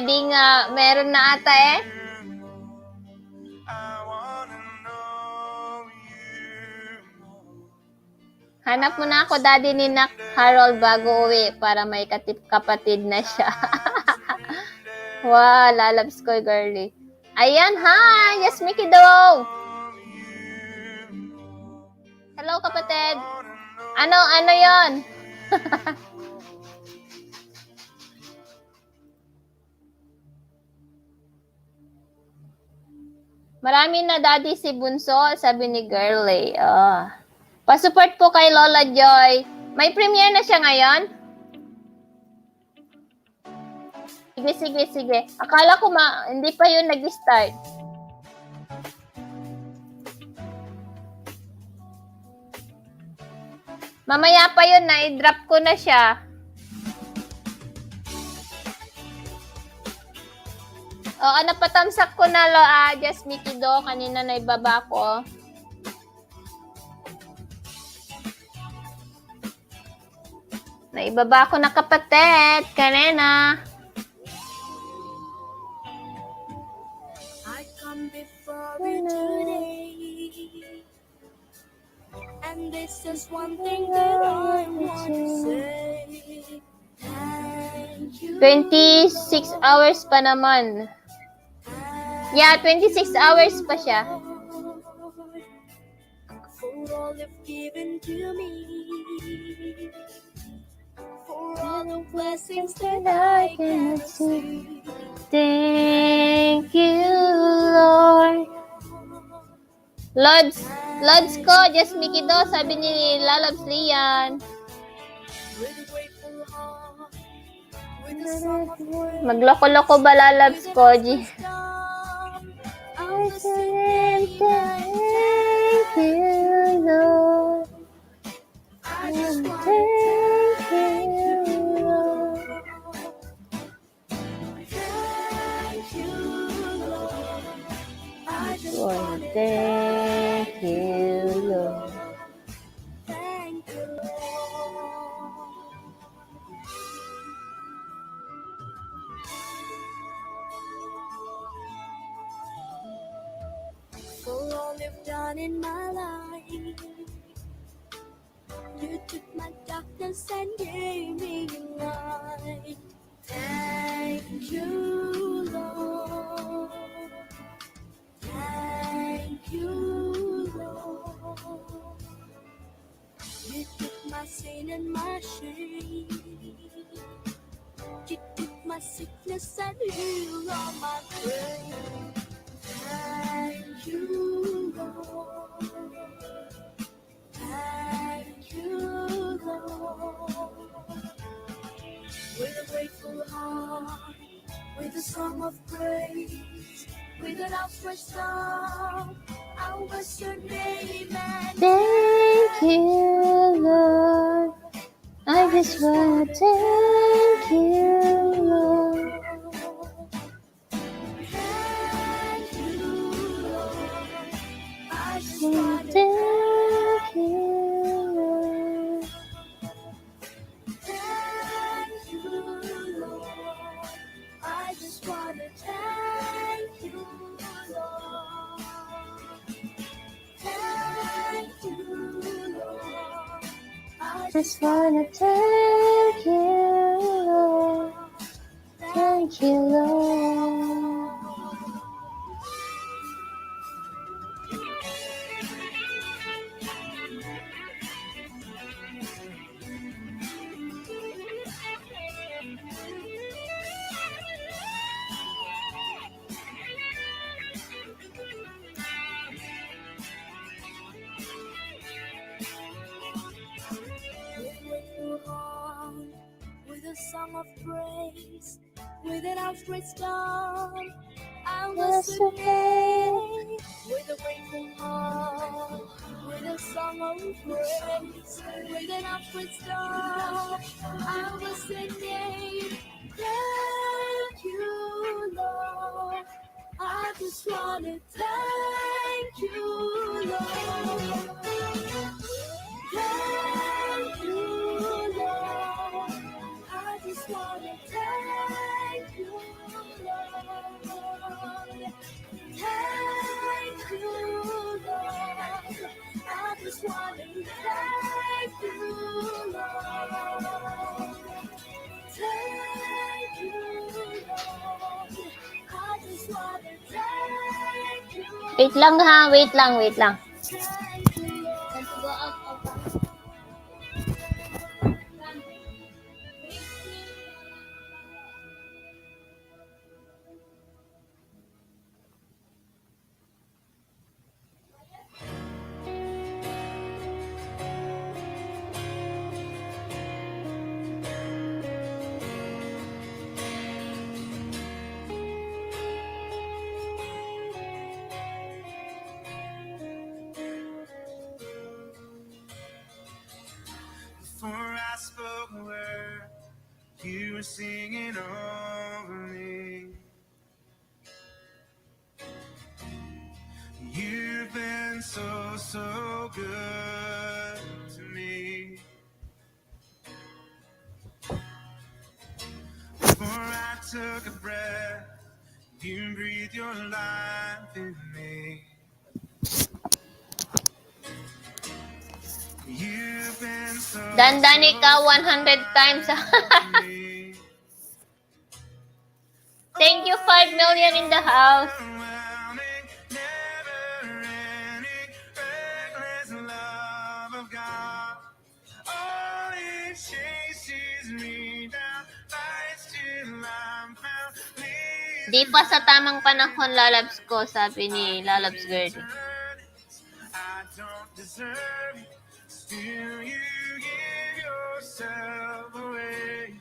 Di nga. Meron na ata eh. Hanap mo na ako, daddy ni Nak Harold, bago uwi para may kapatid na siya. Wow, lalabs ko, girly. Ayan, hi! Yes, Mickey daw! Hello, kapatid. Ano yon? Marami na daddy si Bunso, sabi ni Girlie. Oh. Pasupport po kay Lola Joy. May premiere na siya ngayon? Sige. Akala ko hindi pa yun nag-start. Mamaya pa yun, na-drop ko na siya. Oo, napatamsak ko na just Mickey do. Kanina na ibaba ko. Naibaba ko na, kapatid. Kanina. I come before you today, and this is one thing that I want to say. Thank you. 26 hours pa naman. Yeah, 26 hours pa siya. For all you've given to me, for all the blessings that I can see. Thank you, Lord. Lods ko, just Mickey do, sabi ni Lalabs Lian. With a grateful heart, with a song of praise, Magloko-loko ba Lalabs ko, G? I'll sing Thank you, Lord. I just want to Thank you, Lord. thank you, Lord. I just Lord, want to thank you, Lord. thank you, Lord. For all you've done in my life, you took my darkness and gave me light. Thank you, Lord. Thank you, Lord. You took my sin and my shame. You took my sickness and healed all my pain. Thank you, Lord. Thank you, Lord. With a grateful heart, with a song of praise, with an outstretched arm, I'll bless your name and Thank you, Lord. I just want to thank you, Lord. thank you, Lord. I just Want want to to thank you, Lord. thank you, Lord. I just want to thank you, Lord. Thank you, Lord. I Just wanna thank you, Lord. Thank you, Lord. With a song of praise, with an outstretched arm, I'll bless your name. With a grateful heart, with a song of praise, with an outstretched arm, I'll bless your name. Thank you, Lord. I just want to thank you, Lord. Thank you, Lord. I just want to thank Wait lang ha, wait lang. Before I spoke a word, you were singing over me. You've been so, so good to me. Before I took a breath, you breathed your life in me. You've been so, Dandanin ka so 100 times. kind to me. Thank you, 5 million in the house. Overwhelming, never-ending, reckless love of God. All it chases me down, fights till I'm found. Di pa sa tamang panahon lalabs ko, sabi ni Lalabs Girlie. I don't deserve it, still you give yourself away.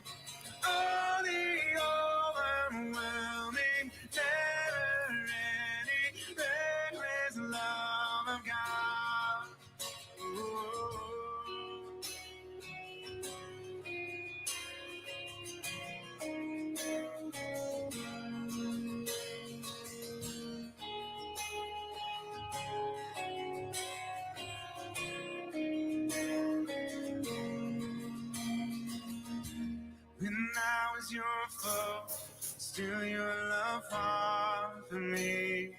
Oh, the overwhelming, never-ending, reckless love of God. Ooh. When I was your foe, still your love fought for me.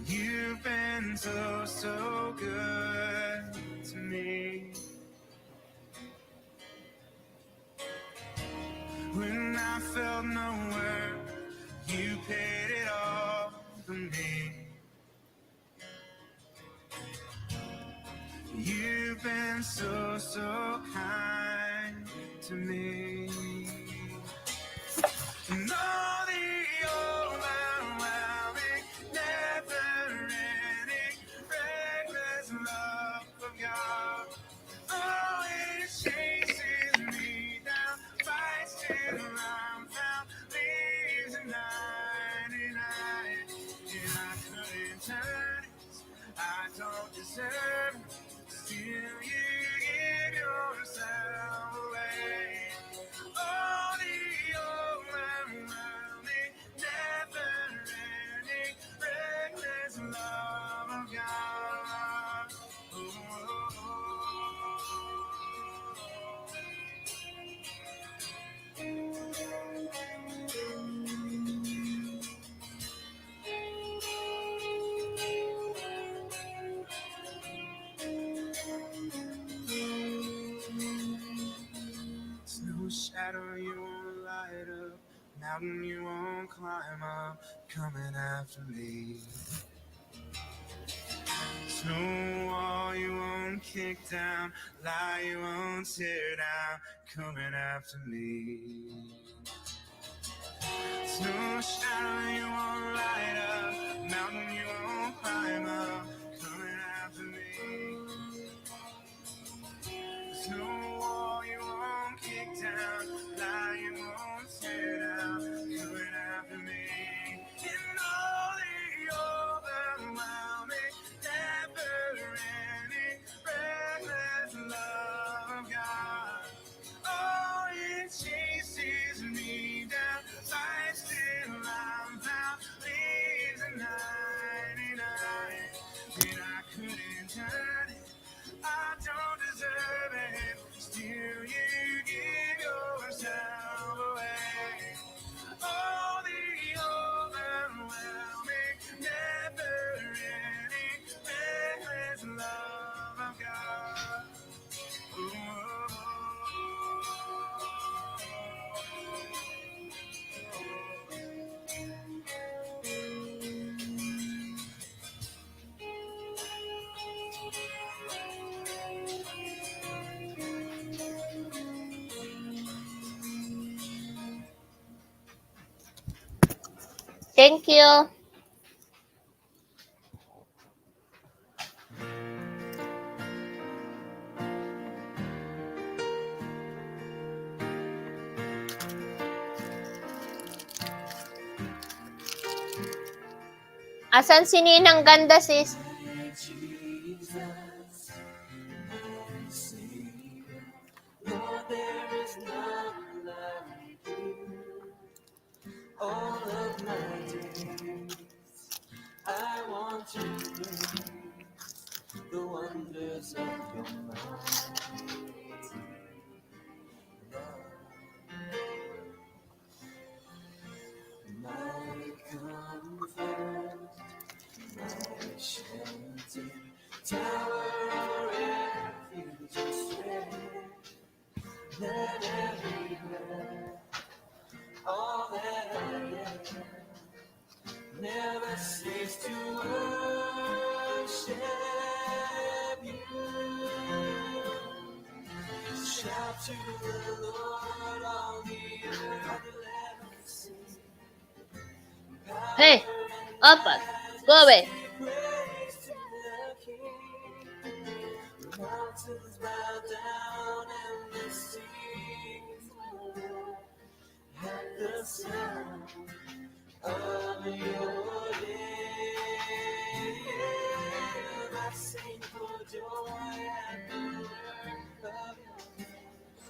You've been so, so good to me. When I felt no worth, you paid it all for me. You've been so, so kind to me. And all the overwhelming, never-ending, reckless love of God. Oh, it chases me down, fights till I'm found, leaves at 99, and I couldn't turn it. I don't deserve it, still you give yourself away. Oh, the overwhelming, never-ending, reckless love of God. There's no shadow you won't light up, mountain you won't climb up, coming after me. There's no wall you won't kick down, lie you won't tear down, coming after me. There's no shadow you won't light up, mountain you won't climb up, coming after me. There's no wall you won't kick down, lie you won't tear down, coming after me. In all the overwhelming, never-ending, reckless love of God. Oh, it chases me down, fights till I'm found, leaves at 99, Thank you. Asan si Ninang ganda, sis? Lord, there is none like you. All of my days, I want to praise the wonders of your mighty love. My comfort, my shelter, tower of refuge and strength. Let every breath, all that I am, never cease to worship you. Shout to the Lord, all the earth, let us sing. Hey, open. Go away. Praise to the King. The mountains bow down and the seas roar at the sound of your name. I sing for joy at the work of your hands.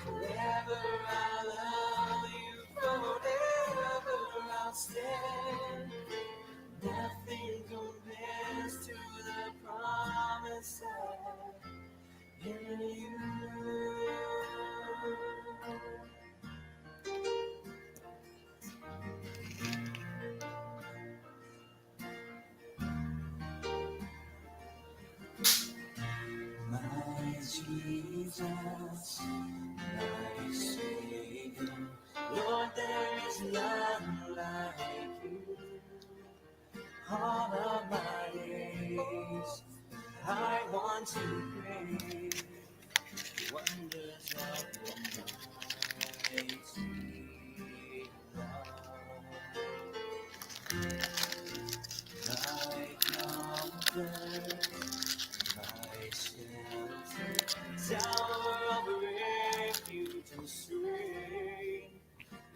Forever I love you, forever I'll stand. Nothing compares to the promise I have in you. My Jesus, my Savior, Lord, there is none like you. All of my days, I want to praise the wonders of your mighty love. My comfort, my shelter, tower of refuge and strength.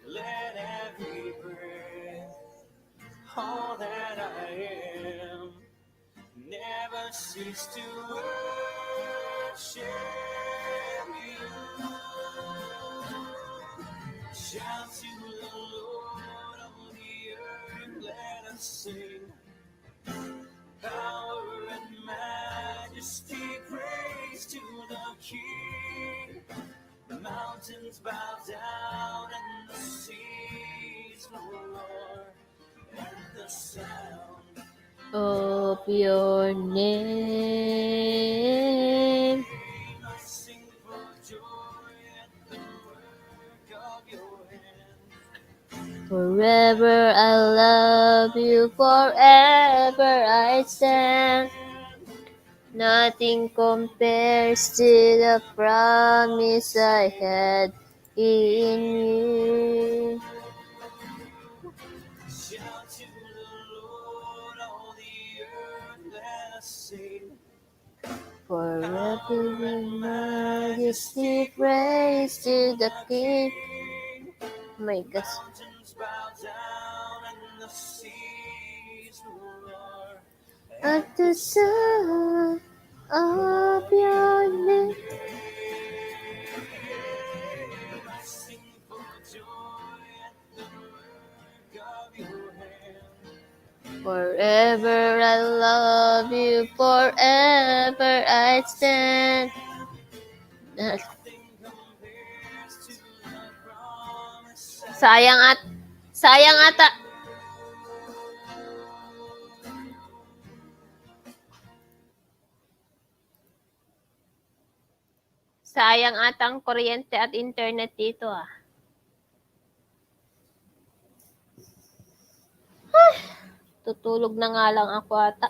Let every breath, all that I am, never cease to worship you. Shout to the Lord on the earth, let us sing. Power and majesty, praise to the King. The mountains bow down and the seas roar at the sound Of your name. I sing for joy at the work of your hand. Forever I love you, forever I stand. Nothing compares to the promise I had in you. Shout to the Lord, all the earth, let us sing. Forever in majesty, praise to the King. My gosh. Mountains bow down and the seas roar At the sound of your name. I sing for joy at the work of your hand. Forever I love you, forever I stand. Nothing compares to the promise. Sayang ata. Sayang ata ang kuryente at internet dito ah. Tutulog na nga lang ako ata.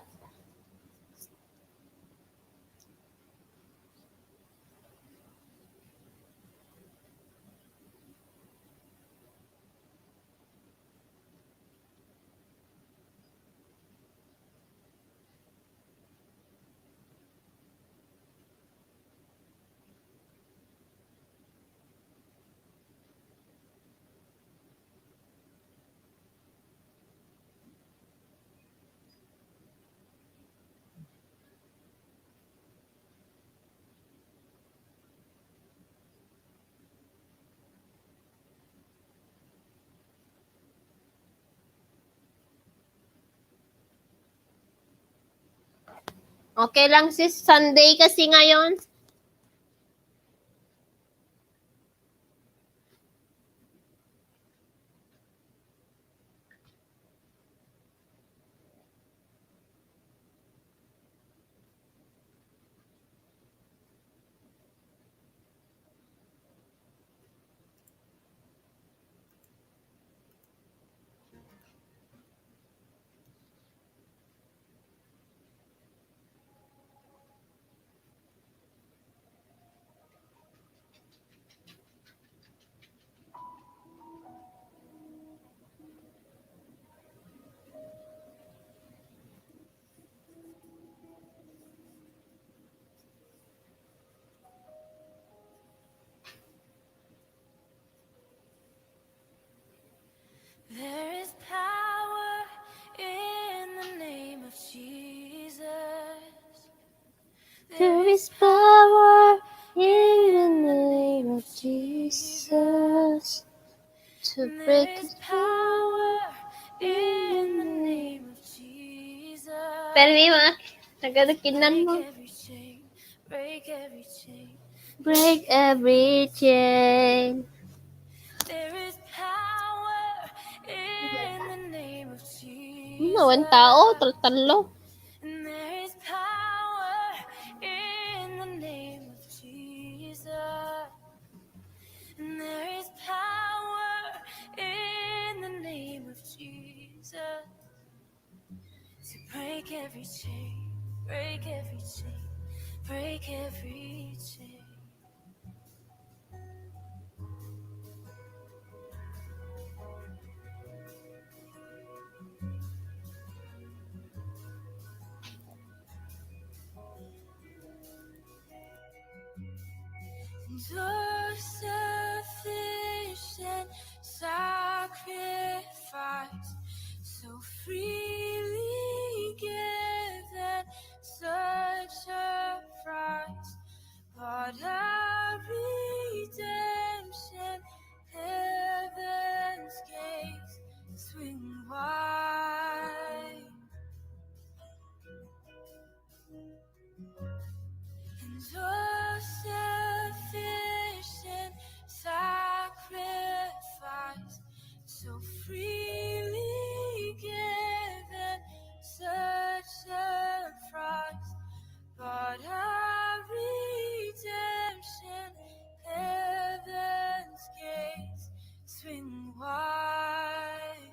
Okay lang sis, Sunday kasi ngayon. There is power in the name of Jesus. There is power in the name of Jesus to There break is power in the name of Jesus. Pero may mga nagadakinan Break mo. every chain, break every chain. Break every chain. There is power in the name of Jesus. Nawan tao, talo. And there is power in the name of Jesus. And there is power in the name of Jesus to break every chain, break every chain, break every chain. Your sufficient sacrifice, so freely given, such a price, bought our redemption, heaven's gates swing wide. And your sufficient sacrifice, so freely given, such a price, bought our redemption, heaven's gates swing wide.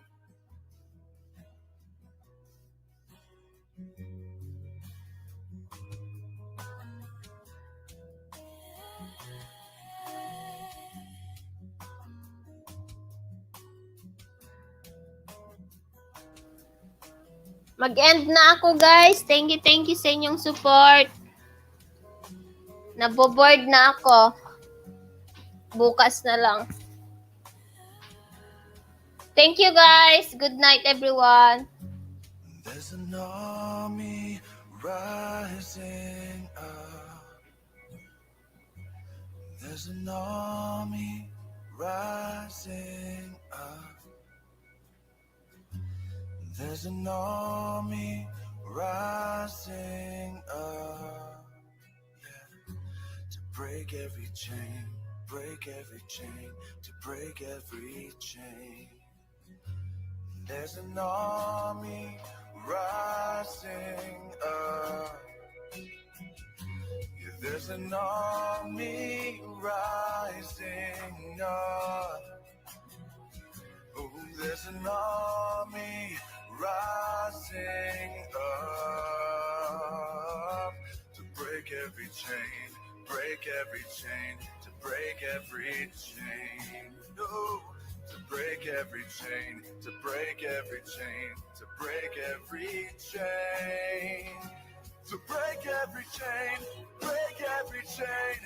Mag-end na ako, guys. Thank you sa inyong support. Naboboard na ako. Bukas na lang. Thank you, guys. Good night, everyone. There's an army rising up. There's an army rising up. There's an army rising up. Yeah. To break every chain, break every chain, to break every chain. There's an army rising up. Yeah, there's an army rising up. Oh, there's an army rising up to break every chain, break every chain, to break every chain. Oh, to break every chain, to break every chain, to break every chain. To break every chain, break every chain,